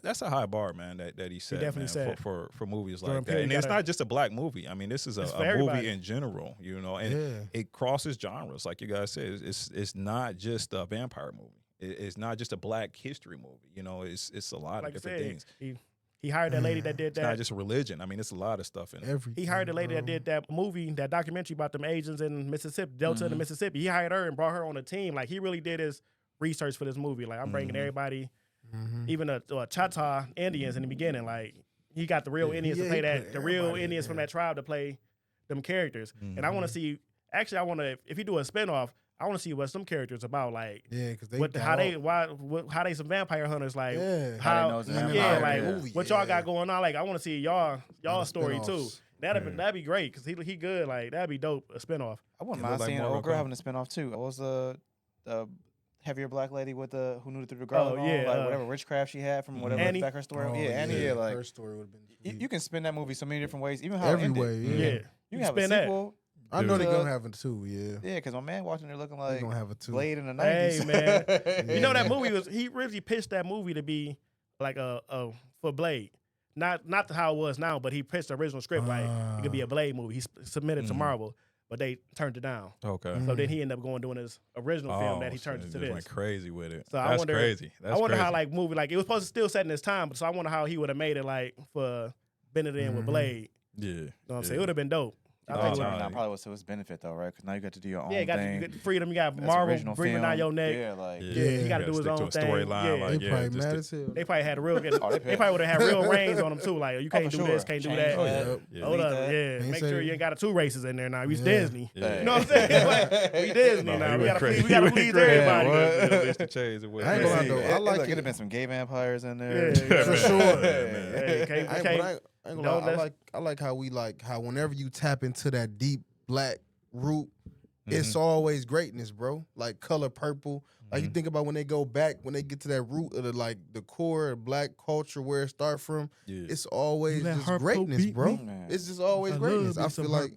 That's a high bar, man, that he set, for movies like that. And it's not just a black movie. I mean, this is a movie in general, you know, and it crosses genres. Like you guys said, it's not just a vampire movie. It's not just a black history movie. You know, it's a lot of different things. He hired that lady that did that. It's not just a religion. I mean, it's a lot of stuff in it. He hired the lady that did that movie, that documentary about them Asians in Mississippi, Delta in Mississippi. He hired her and brought her on the team. Like, he really did his research for this movie. Like, I'm bringing everybody... Even the Chata Indians in the beginning, like he got the real Indians to play that, the real Indians from that tribe to play them characters. And I want to see. Actually, I want to. If you do a spinoff, I want to see what some characters about. Like, because how they some vampire hunters. Like, what y'all got going on. Like, I want to see y'all story too. That'd be great because he good. Like, that'd be dope. A spinoff. I wouldn't mind seeing old girl having a spinoff too. What was the heavier black lady with who knew through the girl, like whatever witchcraft she had from whatever back her story. Annie, like her story would have been. You can spin that movie so many different ways, even how every it ended. way. You can have a sequel. I know they're gonna have it too. Yeah, because my man watching it looking like gonna have it too. Blade in the 90s. Hey man, you know that movie he really pitched that movie to be like a for Blade. Not how it was now, but he pitched the original script like it could be a Blade movie. He submitted to Marvel. But they turned it down. Okay. So then he ended up doing his original film that he turned into this. Went crazy with it. So That's crazy. I wonder how like movie like it was supposed to still set in his time, but so I wonder how he would have made it like for bending it in with Blade. Yeah. You know what I'm saying? It would have been dope. I think probably was to his benefit though, right? Because now you got to do your own you thing. get freedom. You got That's Marvel original breathing down film. your neck. Yeah, like he got to do his stick own to a storyline. thing. Like, They probably just mad as hell. They probably had real. they They probably would have had real reins on them too. Like you can't for do sure. this, can't do Change that. that. Yeah. Hold up, Delete that. Make say- sure you ain't got 2 races in there now. We Yeah. Disney. Yeah. You know what I'm saying? Like, we Disney No, now. he We went gotta crazy. please, we gotta He went please crazy. everybody. Yeah, At least the chains away. I ain't gonna lie, though. I like It'd it. have been some gay vampires in there. Yeah, For yeah. sure. Hey, I ain't gonna don't lie, let- I like how whenever you tap into that deep black root, it's Mhm. always greatness, bro. Like Color Purple. Like you Mhm. think about when they go back, when they get to that root of the core of black culture where it start from, Yeah. it's always You let just Harpo greatness, beat bro. me? Man. It's just always greatness. I feel like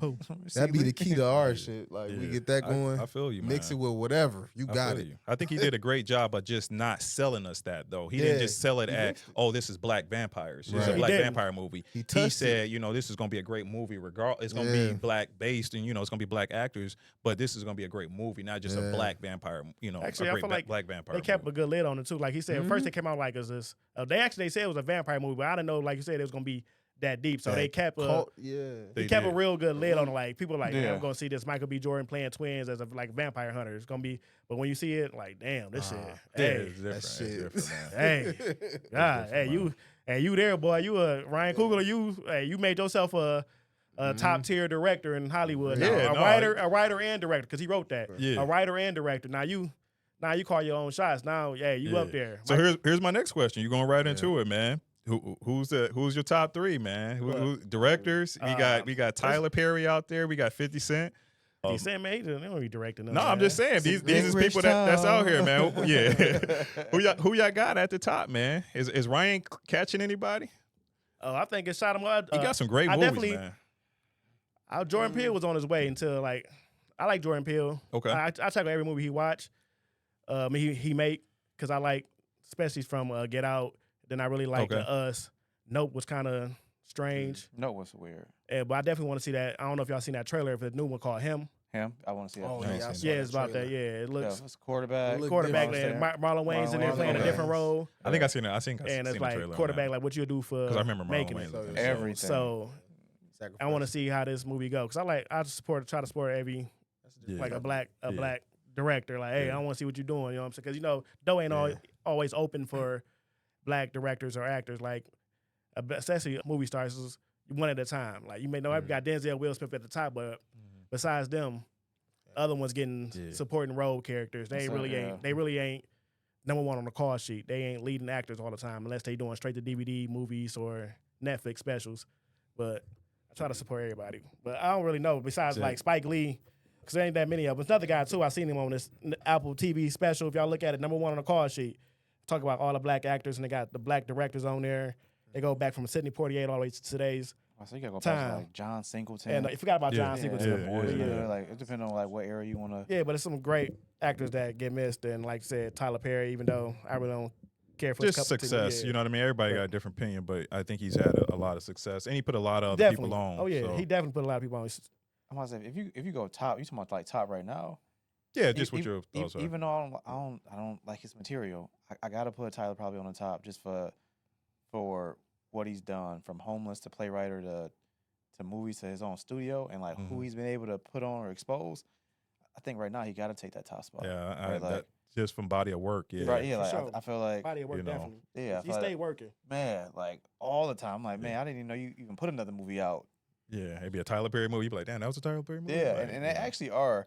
that'd be the key to our shit. Like we Yeah. get that going, I feel you, man. mix it with whatever. You I got feel it. you. I think he did a great job of just not selling us that though. He Yeah, didn't just sell it he at, mixed it. oh, this is black vampires. It's Right. a He black didn't. vampire movie. He He touched said, this is gonna be a great movie. It's gonna Yeah. be black based, and it's gonna be black actors. But this is gonna be a great movie, not just a Yeah. black vampire. Actually, a I great feel like black vampire. They kept movie. a good lid on it too. Like he said, first they came out like as this. They said it was a vampire movie, but I didn't know. Like you said, it was gonna be that deep. So they kept yeah. They He kept a did. real good lid on it. Like people like, Yeah. I'm gonna see this Michael B. Jordan playing twins as a vampire hunter. It's gonna be, but when you see it, like, damn, this shit. Yeah, Hey, it's different. It's shit. different, man. hey, God, hey, you there, boy? You Ryan Coogler? You made yourself a top tier director in Hollywood. Now. Yeah, a writer and director because he wrote that. Yeah. A writer and director. Now you call your own shots. Now, you up there. So here's my next question. You're going right into it, man. Who's your top 3, man? Who directors? We got Tyler Perry out there. We got 50 Cent. He said, man, they don't be directing them. No, I'm just saying these is Rich people that's out here, man. Tom. Yeah. who y'all got at the top, man? Is Ryan catching anybody? Oh, I think it shot him up. He got some great I movies, definitely- man. Jordan Peele was on his way until I like Jordan Peele. Okay. I check out every movie he watch. He make because I like, especially from Get Out. Then I really like Okay. Us. Nope was kind of strange. No, what's weird? But I definitely want to see that. I don't know if y'all seen that trailer for the new one called Him. Him? I want to see that. Oh, film. yeah, I saw Yeah, that it's about that. trailer. Yeah, it Yeah, looks it's quarterback. Look quarterback. different. Like, Marlon Wayne's in there Marlon playing a Wayans. different role, I think I seen it. I think I and seen it's the like trailer. quarterback, like what you do for because I remember Marlon making Wayans it. was in there. Everything. So I want to see how this movie go because I try to support every Yeah. like a black Yeah. director. Like, hey, Yeah. I want to see what you're doing. You know what I'm saying? Because Doe ain't always open for black directors or actors. Like, especially movie stars, is one at a time. Like you may know I've got Denzel, Will Smith at the top, but besides them, other ones getting supporting role characters. They really ain't number one on the call sheet. They ain't leading actors all the time unless they doing straight to DVD movies or Netflix specials. But I try to support everybody. But I don't really know besides like Spike Lee, because there ain't that many of them. There's another guy too. I seen him on this Apple TV special. If y'all look at it, number one on the call sheet. Talk about all the black actors and they got the black directors on there. They go back from Sidney Poitier all the way to today's. Oh, so you gotta go time. back to like John Singleton. And you forgot about John Yeah, Singleton. yeah. Like it depends on like what era you want to. Yeah, but it's some great actors that get missed. And like I said, Tyler Perry, even though I really don't care for his Just cup of tea, success, yeah. you know what I mean? Everybody got a different opinion, but I think he's had a lot of success, and he put a lot of other Definitely. people on. Oh yeah, so. he definitely put a lot of people on. I'm gonna say if you go top, you talking about like top right now. Yeah, just what your thoughts are. Even though I don't like his material, I gotta put Tyler probably on the top just for what he's done from Homeless to Playwright to movies to his own studio and like who he's been able to put on or expose. I think right now he got to take that top spot. Yeah, right, like, that just from body of work. Yeah, right. Yeah, like sure. I feel like Body of work, you know. definitely. yeah, I He feel stayed like, working. man, like all the time. I'm like, man, I didn't even know you even put another movie out. Yeah, it'd be a Tyler Perry movie. You'd be like, damn, that was a Tyler Perry movie. Yeah, Like, and they actually are.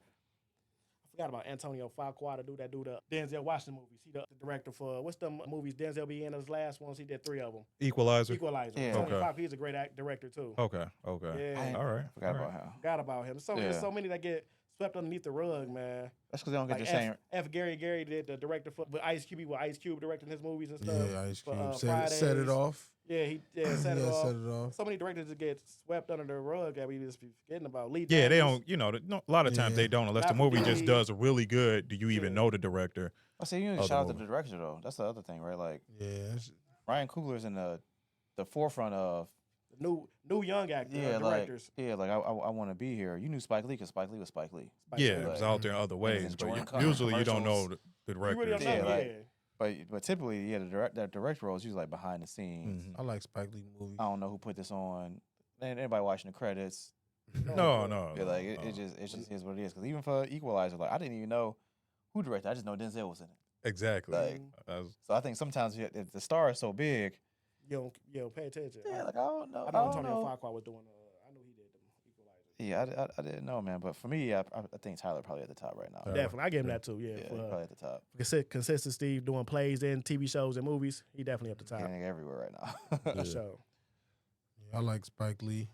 I forgot about Antonio Falcoa, do the Denzel Washington movies. He the director for what's the movies Denzel be in his last ones? He did 3 of them. Equalizer. Equalizer. Yeah. Antonio Okay. Falcoa, he's a great director too. Okay. Yeah. All right. Forgot about him. Forgot about him. There's Yeah. so many that get swept underneath the rug, man. That's because they don't get Like the same. F. Gary did the director for with Ice Cube directing his movies and stuff. Yeah, Ice for, Cube set Fridays. it off. Yeah, he set it Yeah, off. set it off. So many directors just get swept under the rug that we just be forgetting about. Lee Yeah, they Thomas. don't. You know, a lot of times Yeah. they don't unless the Not movie for just me. does really good. Do you even Yeah. know the director? I say you need to Other shout out to movie. the director though. That's the other thing, right? Like Yeah, that's- Ryan Coogler's in the forefront of New young actor directors. like I want to be here. You knew Spike Lee because Spike Lee was Spike Lee. Yeah, Like, it was out there in other ways, but Jordan you, Cutler usually you don't know commercials. the You director. really don't Yeah, know. like- Yeah. But typically, yeah, that director role is usually like behind the scenes. Mhm. I like Spike Lee movies. I don't know who put this on. Anybody watching the credits? No. Yeah, like it just is what it is. Because even for Equalizer, like I didn't even know who directed. I just know Denzel was in it. Exactly. Like, so I think sometimes if the star is so big, you don't pay attention. yeah, like I don't know. I know Antonio Farquhar was doing. I knew he did the Equalizer. Yeah, I didn't know, man. But for me, I think Tyler probably at the top right now. Definitely, I give him that too. Yeah, Yeah, for, he's probably at the top. consistency, doing plays and TV shows and movies. He definitely up the top. Getting everywhere right now. For sure. I like Spike Lee.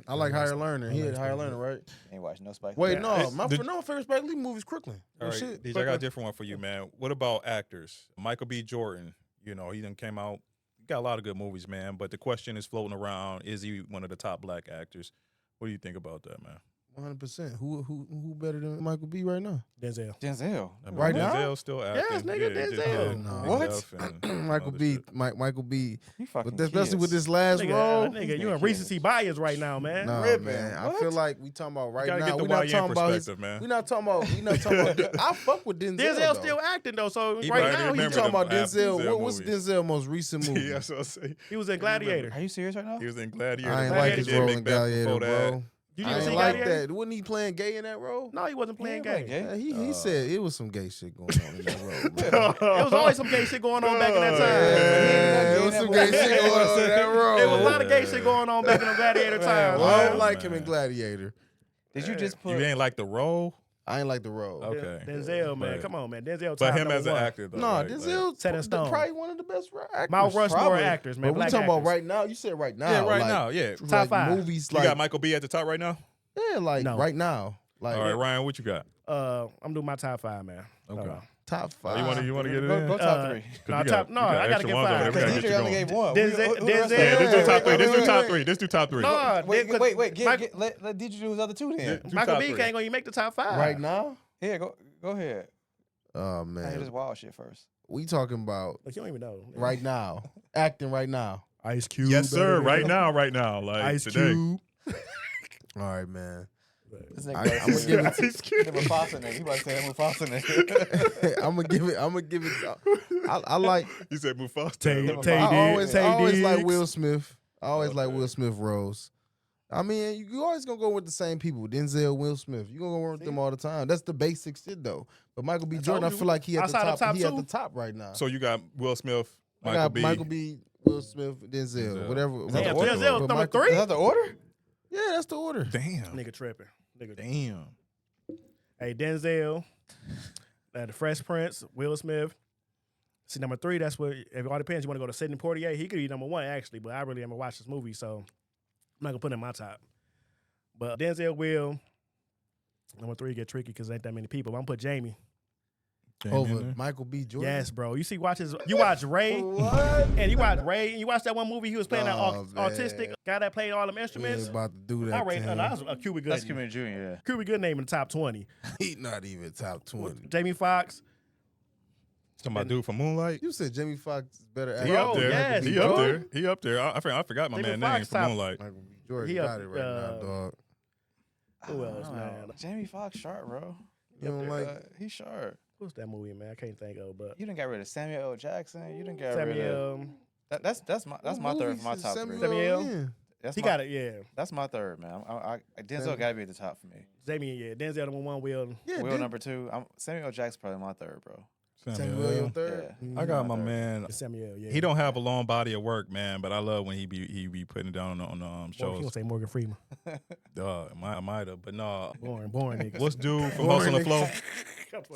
I like Higher Learner. He had Higher Learner, right? Ain't watching no Spike. Wait, Lee. no. My favorite Spike Lee movie is Crooklyn. All right, Shit. DJ, I got a different one for you, man. What about actors? Michael B. Jordan, he done came out. He got a lot of good movies, man. But the question is floating around: is he one of the top black actors? What do you think about that, man? 100%. Who better than Michael B right now? Denzel. I mean, Right now? Denzel's still acting. Yes, nigga, he just Denzel. did No. Big What? Duff and Michael other B. shit. Michael B. You fucking But especially kids. with this last Nigga, role. nigga, you in recency bias right now, man. Nah, Ripping. man. I What? feel like we talking about right gotta now. get the We not YN talking about his. perspective, man. We not talking about. I fuck with Denzel. Denzel's though. still acting though, so He right might now remember You he's talking about them after Denzel? Denzel What's movies. Denzel's most recent movie? Yeah, that's what I say. he was in Gladiator. Are you serious right now? He was in Gladiator. I ain't Gladiator like his did role in Macbeth Gladiator, before that. bro. You I didn't ain't see like Gladiator? that. Wasn't he playing gay in that role? No, he wasn't playing He ain't gay. playing gay. He said it was some gay shit going on in that role. Bro. It was always some gay shit going on back in that time. Yeah, it was some gay shit going on in that role. There was a lot of gay shit going on back in the Gladiator times. Well, I man. don't like him in man. Gladiator. Did you just You put? ain't like the role? I ain't like the role. Okay. Denzel, man, But- come on, man. Denzel. But top him as an #1. actor, though. No, right? Denzel's Set in stone. probably one of the best actors. Mount Rushmore Probably. actors, man. But we Black talking about actors. right now. You said right now. Yeah, right like, now, yeah. Top like 5. movies You like got Michael B at the top right now? yeah, like No. right now. Like All right, Ryan, what you got? I'm doing my top 5, man. Okay. Hold on. top Oh, 5. you want to get it Go in? top three. No, you top. got- No, you got I gotta extra get ones over 5. there. We gotta Because get DJ you only going. gave one. Denzel- Who the rest Denzel- of Yeah, it? let's do top three. Let's do wait, top wait. three. Let's do top three. No, Wait. Michael- Let DJ do his other two then. Do Michael top B three. can't even make the top 5 right now. Here, go ahead. Oh I hear man, this wild shit first. we talking about Like you don't even know. right now, acting right now. Ice Cube. Yes, sir. Right now. Like Ice today. Cube. All right, man. This I'm nigga gonna give it. Ice Cube. the Mufasa nigga. He about to say that Mufasa nigga. I'm gonna give it. I like. You said Mufasa. Tay I Diggs. I always Tay like Diggs. Will Smith. I always like Okay. Will Smith roles. I mean, you always gonna go with the same people. Denzel, Will Smith. You gonna go with them all the time. That's the basic shit though. But Michael B. I Jordan, I told you, feel like he at the outside of top. top He at two? the top right now. So you got Will Smith, I Michael got B. Michael B. Will Smith, Denzel, Denzel. whatever. Is that Damn, the order? Denzel's But number Michael- 3? Is that the order? Yeah, that's the order. Damn. Nigga tripping. Nigga. Damn. Hey, Denzel, the Fresh Prince, Will Smith. See, number 3, that's what, it all depends. You want to go to Sidney Poitier? He could be number 1, actually, but I really haven't watched this movie, so I'm not going to put him in my top. But Denzel will. Number 3 get tricky because ain't that many people. But I'm going to put Jamie. Over Michael B. Jordan. Yes, bro. You watch Ray, What? and you watch that one movie he was playing that Oh, autistic man. guy that played all them We ain't instruments. about to do I that. rate to him. that was a Cuba That's Good. Cuban Jr. Yeah. Cuba Good name in the top 20. He not even top 20. Jamie Foxx. Talking about dude from Moonlight. You said Jamie Foxx is better. He actor up Bro, there. than yes, Michael B. He up Jordan? there. He up there. I forgot my Jamie man name Foxx from top. Moonlight. Michael B. Jordan He got up, it right now, dog. Who I else, don't know. man? Jamie Foxx sharp, bro. You don't like? He's sharp. Who's that movie, man? I can't think of, but You didn't get rid of Samuel L. Jackson. You didn't get rid of Samuel. that's my What third for my movies is top Samuel 3. Samuel? in? That's He my, got it, yeah. That's my third, man. Denzel got to be at the top for me. Jamie, yeah. Denzel number 1, Will. Yeah, Will dude. number 2. Samuel L. Jackson probably my third, bro. Samuel your third. Yeah. I got my Third. man. Samuel, yeah. He don't have a long body of work, man, but I love when he be putting it down on the He shows. gonna say Morgan Freeman. I might have, but no. Boring nigga. What's dude from Hustle and Flow?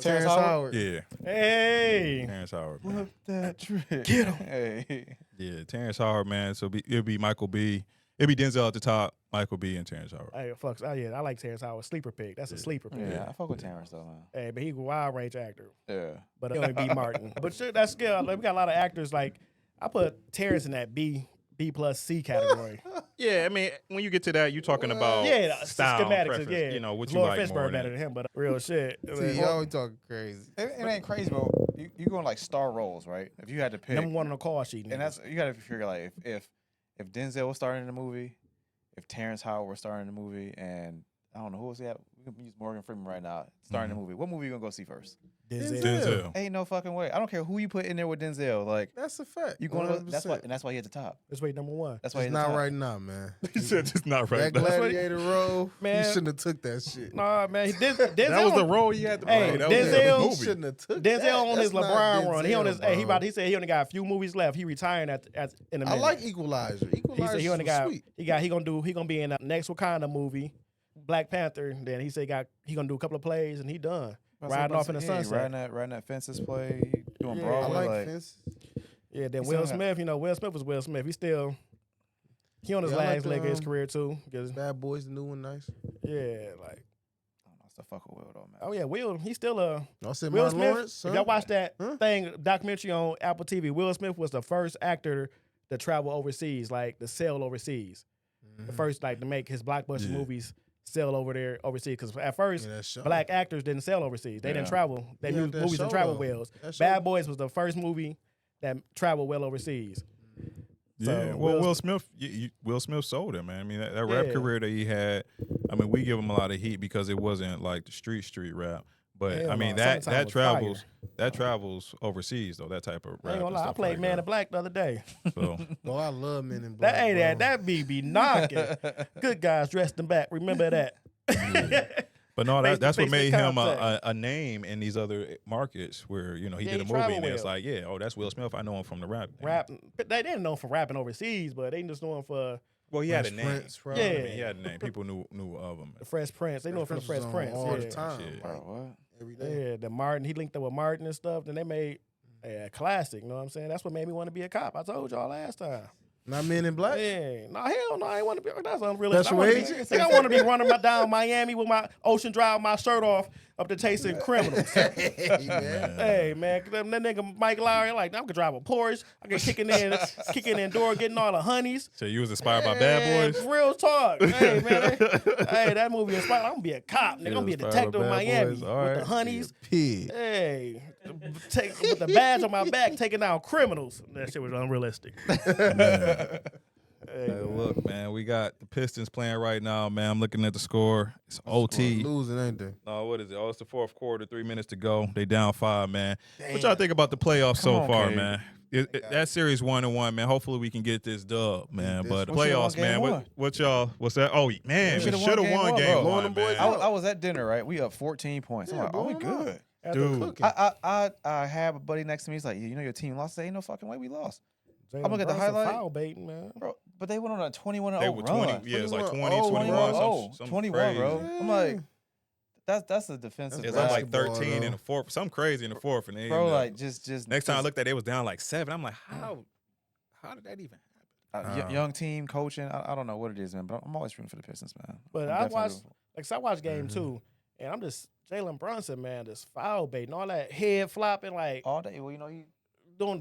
Terrence Howard. Yeah, Hey. Terrence Howard. Man. Flip that trick. Get him. Hey. Yeah, Terrence Howard, man. So it'll be Michael B. It'll be Denzel at the top, Michael B. and Terrence Howard. Hey, fuck. Oh, yeah, I like Terrence Howard. Sleeper pick. That's a sleeper pick. Yeah, I fuck with Terrence though, man. Hey, but he's a wild range actor. Yeah. But he only beat Martin. But shit, that's good. Like, we got a lot of actors. Like, I put Terrence in that B plus C category. Yeah, I mean, when you get to that, you're talking about Yeah, style, schematics. preference, Yeah, you know, what you Lawrence like more Fishburne better than him, but real shit. See, y'all talking crazy. It ain't crazy, but you going like star roles, right? If you had to pick, number 1 on the call sheet. and that's you got to figure like if Denzel was starring in the movie, if Terrence Howard was starring in the movie, and I don't know who was that. we can use Morgan Freeman right now, starring the movie. What movie you gonna go see first? Denzel. Ain't no fucking way. I don't care who you put in there with Denzel. Like That's a fact. you going to 100%. that's why he at the top. That's wait number one. That's why It's he's at the not top. right now, man. He said it's not right. That now. gladiator role, Man. he shouldn't have took that shit. Nah, man. Denzel, That was the role he had to Hey, play. That was Denzel- the He movie. shouldn't have took Denzel that. on his That's not LeBron run. He on his. Denzel, He bro. said he only got a few movies left. He retiring in a minute. I like Equalizer. He Equalizer said he only was got. sweet. He gonna be in the next Wakanda movie, Black Panther. Then he said he gonna do a couple of plays and he done. Riding off in the sunset. Riding that fences play, doing Yeah. I Broadway. like Fence. Yeah, then He Will still got- Smith. You know, Will Smith was Will Smith. He on his Yeah, I like last the, leg of his career too. 'Cause, Bad Boys, the new one, nice. yeah, like I don't know, still fuck with Will though, man. oh yeah, Will. He's still a I said Will Martin Smith. Lawrence. If y'all watch that Huh? documentary on Apple TV, Will Smith was the first actor to travel overseas, like to sail overseas. The first like to make his blockbuster movies sail over there overseas. Because at first, Yeah, that show. black actors didn't sail overseas. They didn't travel. They Yeah, knew that movies show, and travel though. wells. That show- Bad Boys was the first movie that traveled well overseas. Yeah, So, well, Will Will Smith, Will Smith sold it, man. I mean, that rap Yeah. career that he had. I mean, we give him a lot of heat because it wasn't like the street rap. But Hell I mean, no, that Summertime was travels overseas though. That type of I rap. ain't gonna and lie, I stuff played like Man in that. Black the other day. So Oh, I love Men in Black. That ain't bro. that be knocking. Good guys dressed in black. Remember that. But no, Face to that's what face made with him contact. a name in these other markets where he Yeah, did he a movie travel and it's well. like, yeah, oh, that's Will Smith. I know him from the rap. But they didn't know him for rapping overseas, but they just know him for Well, he had a Fresh name. Prince, I probably. mean, he had a name. People knew of him. the Fresh Prince. They know him from the Fresh was on Prince. all Yeah. the time. Shit. Bro, Like, what? every day. Yeah, the Martin, he linked up with Martin and stuff. Then they made a classic. You know what I'm saying? That's what made me want to be a cop. I told y'all last time. Not Men in Black. Yeah, no, hell no, I ain't want to be. That's unrealistic. Special agent? I want to be running down Miami with my Ocean Drive, my shirt off, up to chasing criminals. Hey, man. Hey man, that nigga Mike Lowry, like I could drive a Porsche. I could kicking in door, getting all the honeys. So you was inspired by Bad Boys? Real talk. Hey man, hey that movie inspired. I'm gonna be a cop. Nigga, I'm gonna be a inspired by detective in Bad Miami Boys. All with right. the honeys. Pig. Hey, with the badge on my back, taking out criminals. That shit was unrealistic. Hey, look, man, we got the Pistons playing right now, man. I'm looking at the score. It's OT. Losing, ain't they? What is it? Oh, it's the fourth quarter, 3 minutes to go. They down 5, man. What y'all think about the playoffs so on, far, Cade. man? That series 1-1, man. Hopefully we can get this dub, man. But the We should've won playoffs, game man. one. What's that? Oh, man, we should've should have won won game game one, bro. one, man. I was at dinner, right? We up 14 points. I'm Yeah, like, oh, we blowing good. Dude, I have a buddy next to me. He's like, you know your team lost. I say, ain't no fucking way we lost. I'm looking at the highlight. Foul baiting, man. Bro, but they went on a 21-0 they were run. 20. Yeah, it's like 20, 21, 21, 21, some 21, crazy. bro. I'm like, that's a defensive. It's That's like basketball, 13 in though. the fourth, something crazy in the fourth, and they bro, ended up- like just next time I looked at it, it was down like 7. I'm like, how did that even happen? young team coaching. I don't know what it is, man. But I'm always rooting for the Pistons, man. But I'm I definitely watched, rooting for- so I watched game 2, and I'm just Jalen Brunson, man, just foul baiting, all that head flopping, like all day. Well, you know he.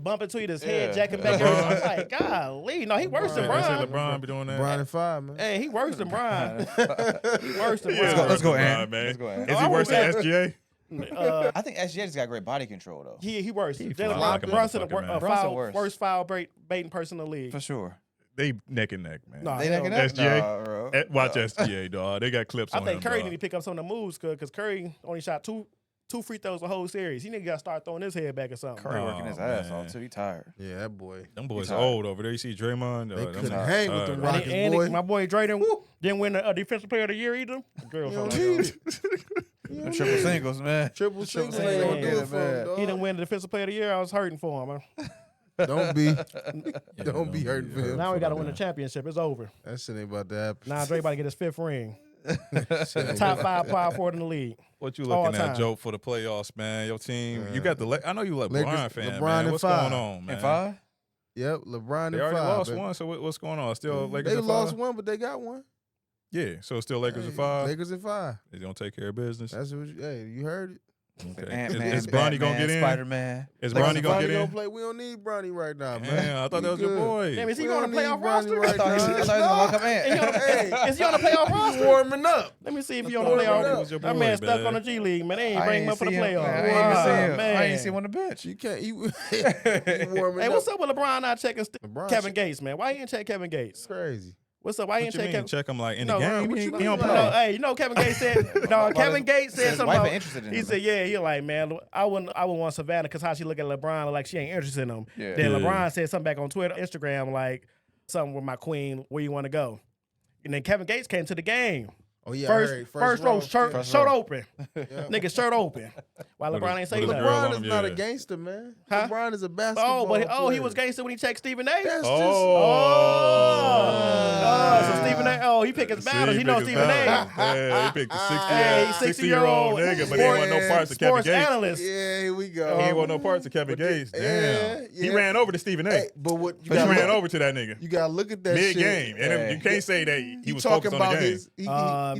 bumping to you, this Yeah. head jacking back. I'm like, golly, no, he worse than I said Brian. LeBron be doing that. Brian and 5, man. Hey, he worse than Brian. He worse than Yeah, Brian. Let's go, LeBron, Ant. man. Let's go, Ant. Is I he worse than won't SGA? I think SGA just got great body control though. He worse. He Jalen fly like a Brunson, motherfucker, man. Brunson worse. worst foul baiting person in the league. For sure. They neck and neck, man. Nah, They hell neck and no. neck? SGA? Nah, bro. Watch SGA, dog. They got clips I on think him, Curry dog. need to pick up some of the moves because Curry only shot two free throws the whole series. He need to start throwing his head back or something. Curry working his ass man. off too. He tired. Yeah, that boy. Them boys He's are tired. old over there. You see Draymond? They them couldn't boys hang with tired, them man. Rockets, And boy. my boy Drayden didn't win a defensive player of the year either. Girl, You don't something need like it. You don't Triple need it. singles, man. Triple singles singles ain't gonna ain't do gonna it for get it, him, man. that. He didn't dog. win the defensive player of the year. I was hurting for him. Don't be. Yeah, Don't be hurting for him. Now we got to win the championship. It's over. That shit ain't about to happen. Now Dre about to get his 5th ring. Shit ain't Top about 5 power forward in the league. What you All looking at, time. Joe, for the playoffs, man? Your team. You got the. I know you like Lakers- LeBron fan, LeBron man. in What's 5. going on, man? And 5? Yep, LeBron They and already 5. lost baby. one. So what's going on? Still Lakers They at lost 5? one, but they got one. Yeah. So it's still Lakers at Hey, 5. Lakers at 5. They gonna take care of business. That's what. You heard it. Okay. Ant-Man, Is Bronny gonna get in? Spider-Man. Is Lakers Bronny gonna get in? play. We don't need Bronny right now, man. Man, I thought that was We your good. boy. Damn, is he We on the don't playoff need Bronny roster? right I thought he was now. going to lock up Is he on Ant. the, is he on the playoff He's roster? warming up. Let me see if he on the Warming playoff. up. Was your That boy, man stuck man. on the G League, man. They ain't I bring him ain't up for the see him. playoffs. I ain't even see him. Man. I ain't see him on the bench. You can't. He warming Hey, up. what's up with LeBron not checking LeBron Kevin Gates, man? Why he ain't check Kevin Gates? Crazy. What's up? Why you What ain't you check mean Kevin? check him like in No, the game? what He you don't mean? play. No, hey, you know Kevin Gates said. No, Kevin Gates said His something. wife About, ain't interested in he him. said, "Yeah, he like, man, I wouldn't want Savannah because how she look at LeBron, like she ain't interested in him." Yeah. Then Yeah. LeBron said something back on Twitter, Instagram, like something with my queen. Where you want to go? And then Kevin Gates came to the game. Oh yeah, First row, shirt row. open. Nigga, shirt open. Why What LeBron is- ain't say what is nothing? girl LeBron on is him? not a Yeah. gangster, man. Huh? LeBron is a basketball Oh, he player. was gangster when he checked Stephen A. That's just So Stephen A. Oh, he picked his battles. He knows Stephen A. Yeah, he picked a Hey, 60-year-old nigga, but he ain't want no parts of Kevin sports Gates. analyst. Yeah, here we go. He ain't want no parts of Kevin Gates. Damn. He yeah. ran over to Stephen A. Hey, but what you He gotta ran look- over to that nigga. You gotta look at that Mid-game. shit. And Hey. you can't say that he was talking focused on the about game. his. He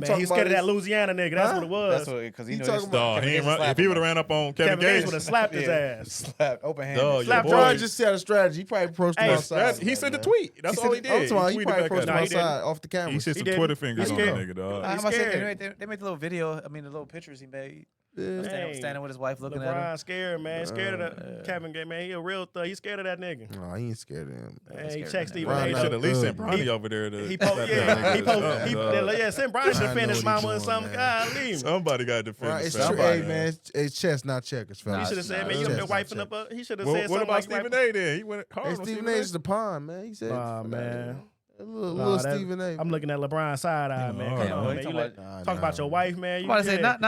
Man, talking he's scared of about that Louisiana nigga. That's what it was. That's what because he He knew talking this. about- Dog, Kevin he ain't Gates run, slap if he him. would have ran up on Kevin Kevin Gates would have Gates, slapped his ass. Slap open handed. Dog, Slap your LeBron boy, just had a strategy. He probably approached him outside. he sent the man. tweet. That's He all he said- did. I'm talking about he tweeted probably back approached at him him. he didn't. outside off the camera. He sent some didn't. Twitter fingers He on that scared. nigga, dog. He's I'm about to say, scared. they made the little video. I mean, the little pictures he made. Yeah. Standing with his wife, looking at him. LeBron scared, man. Scared of that Kevin Gates, man. He a real thug. He's scared of that nigga. No, he ain't scared of him. Man, he scared of checked that Stephen nigga. A. He Bron should at least sent He- Bronny over there to He slap posted, that yeah. nigga. He posted, Dog. yeah. Send Brian to I know defend his what he mama or doing, something. man. Golly. Somebody got to defend Right, his it's true. family. Hey, man, it's chess, not checkers, He fellas. should have said, man, Nah, you up it's there not wifing up. He should have What said something about like Stephen wife- A then? He went hard Hey, on Stephen Stephen A. is the pawn, man. He said, Nah, man. A little Nah, that- Stephen A. I'm looking at LeBron's side eye, man. all Come right. on, He man. You talking let- about- talk about your wife, man. I'm about to say, not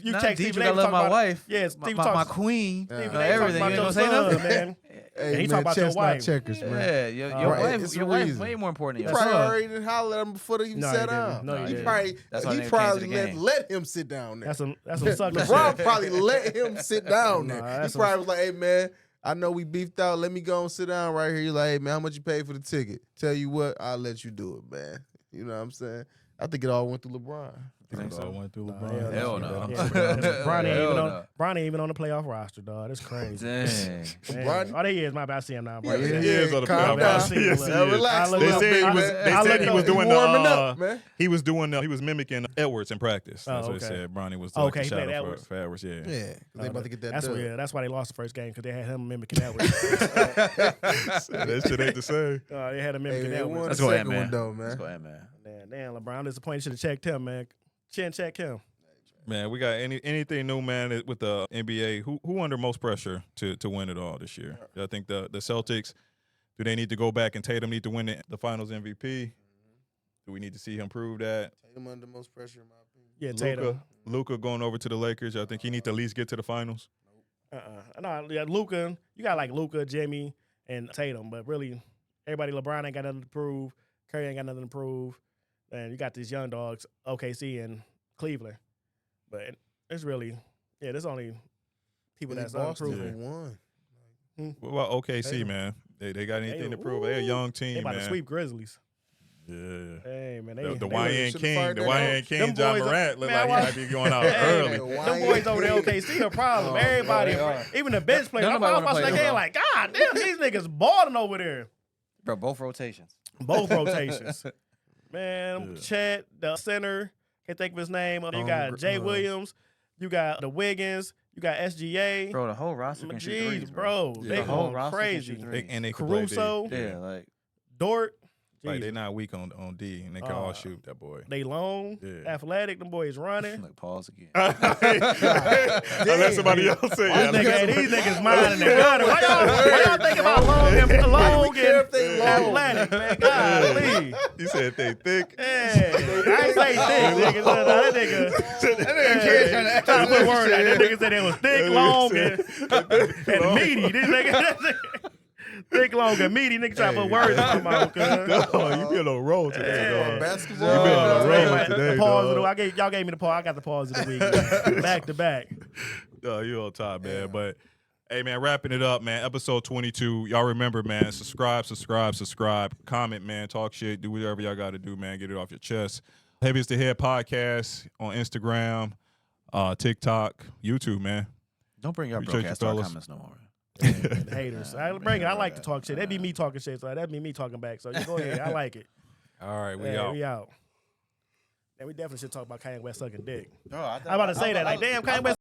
You not text deep, Stephen but I A. love talk my about- wife. Yeah, Steve my talks- queen. Stephen A. talk Everything. about You your ain't gonna say son, nothing. man. Hey, he man, talk about your chess, wife. not checkers, man. Yeah, your Right, it's your a wife reason. way more important He than your probably son. already didn't holler at him before they even No, he sat didn't. down. No, he he didn't. probably, That's why he they came to probably the game. let him sit down there. That's some sucker shit. LeBron probably let him sit down there. Nah, He that's probably was like, hey, man, I know we beefed out. Let me go and sit down right here. You're like, hey, man, how much you paid for the ticket? Tell you what, I'll let you do it, man. You know what I'm saying? I think it all went through LeBron. think so? Went through Nah, LeBron. Hell no. Yeah, Bronny ain't Hell even no. on. Bronny ain't even on the playoff roster, dog. That's crazy. Dang. Bronny? Oh, they is. My bad. I see him now. Bro. He is on the calm playoff down. roster. Yes, he Yeah, is. relax. I They look- said he I- was. I They said look he up- was doing the. warming up, man. He was doing. He was mimicking Edwards in practice. That's Oh, what he okay. said. Bronny was Okay, like the he played shadow Edwards. for Edwards. Yeah. Yeah, 'cause they about to get that That's dub. why. That's why they lost the first game because they had him mimicking that. That shit ain't the same. They had him Hey, mimicking they that. won the Let's go ahead, second man. one, though, man. Let's go ahead, man. Damn, LeBron, I'm disappointed. Should have checked him, man. Shouldn't check him. Man, we got anything new, man, with the NBA. Who under most pressure to win it all this year? I think the Celtics. Do they need to go back and Tatum need to win the Finals MVP? Do we need to see him prove that? Tatum under most pressure, in my opinion. Yeah, Tatum. Luka going over to the Lakers. I think he need to at least get to the finals. No, yeah, Luka. You got like Luka, Jimmy, and Tatum, but really, everybody. LeBron ain't got nothing to prove. Curry ain't got nothing to prove. And you got these young dogs, OKC and Cleveland. But it's really, there's only people that's Boston unproven. won. What about OKC, Tatum. man? They got anything to They- prove? They a young They team, about to man. sweep Grizzlies. Yeah. Hey, man. The they YN should've King, fired the that YN out. King, Them John boys- Morant look man, like he might be going out Hey, early. Them boys over there, OKC, a problem. Oh, Everybody, they are. even the bench players. Don't I was nobody wanna watching play that game them, like, God damn, these niggas balling over there. Bro, both rotations. Both rotations. Man, Chet, the center, can't think of his name. You got Jay Williams, you got the Wiggins, you got SGA. Bro, the whole roster can shoot Jeez, threes, bro. Yeah. They The whole going roster can crazy. shoot threes. And they can play D. Caruso. Yeah, like Dort. Like Jeez. they not weak on D, and they can all shoot that boy. They long, Yeah. athletic. Them boys running. like pause again. Unless somebody else say These niggas minding their gutter. Why y'all think about long and athletic, man? Golly. You said they thick. Hey, I ain't say thick, nigga. That nigga trying to put words out. That nigga said they was thick, long, and meaty. This nigga, thick, long, and meaty. Nigga trying to put words in my mouth. Oh, you be on a roll today, dog. Basketball. You been on a Hey, roll man, today, the pause of dog. the, y'all gave me the pause. I got the pause of the week, man. Back to back. You on top, man. But hey, man, wrapping it up, man. Episode 22. Y'all remember, man. Subscribe. Comment, man. Talk shit. Do whatever y'all got to do, man. Get it off your chest. Heavy is the Head podcast on Instagram, TikTok, YouTube, man. Don't bring your Appreciate broadcast you, to our fellas. comments no more. The haters. I bring it. I like to talk shit. That'd be me talking shit. So that'd be me talking back. So you go ahead. I like it. All right, we Yeah, out. we out. And we definitely should talk about Kanye West sucking dick. Bro, I I'm about to say that. Like, damn, Kanye West.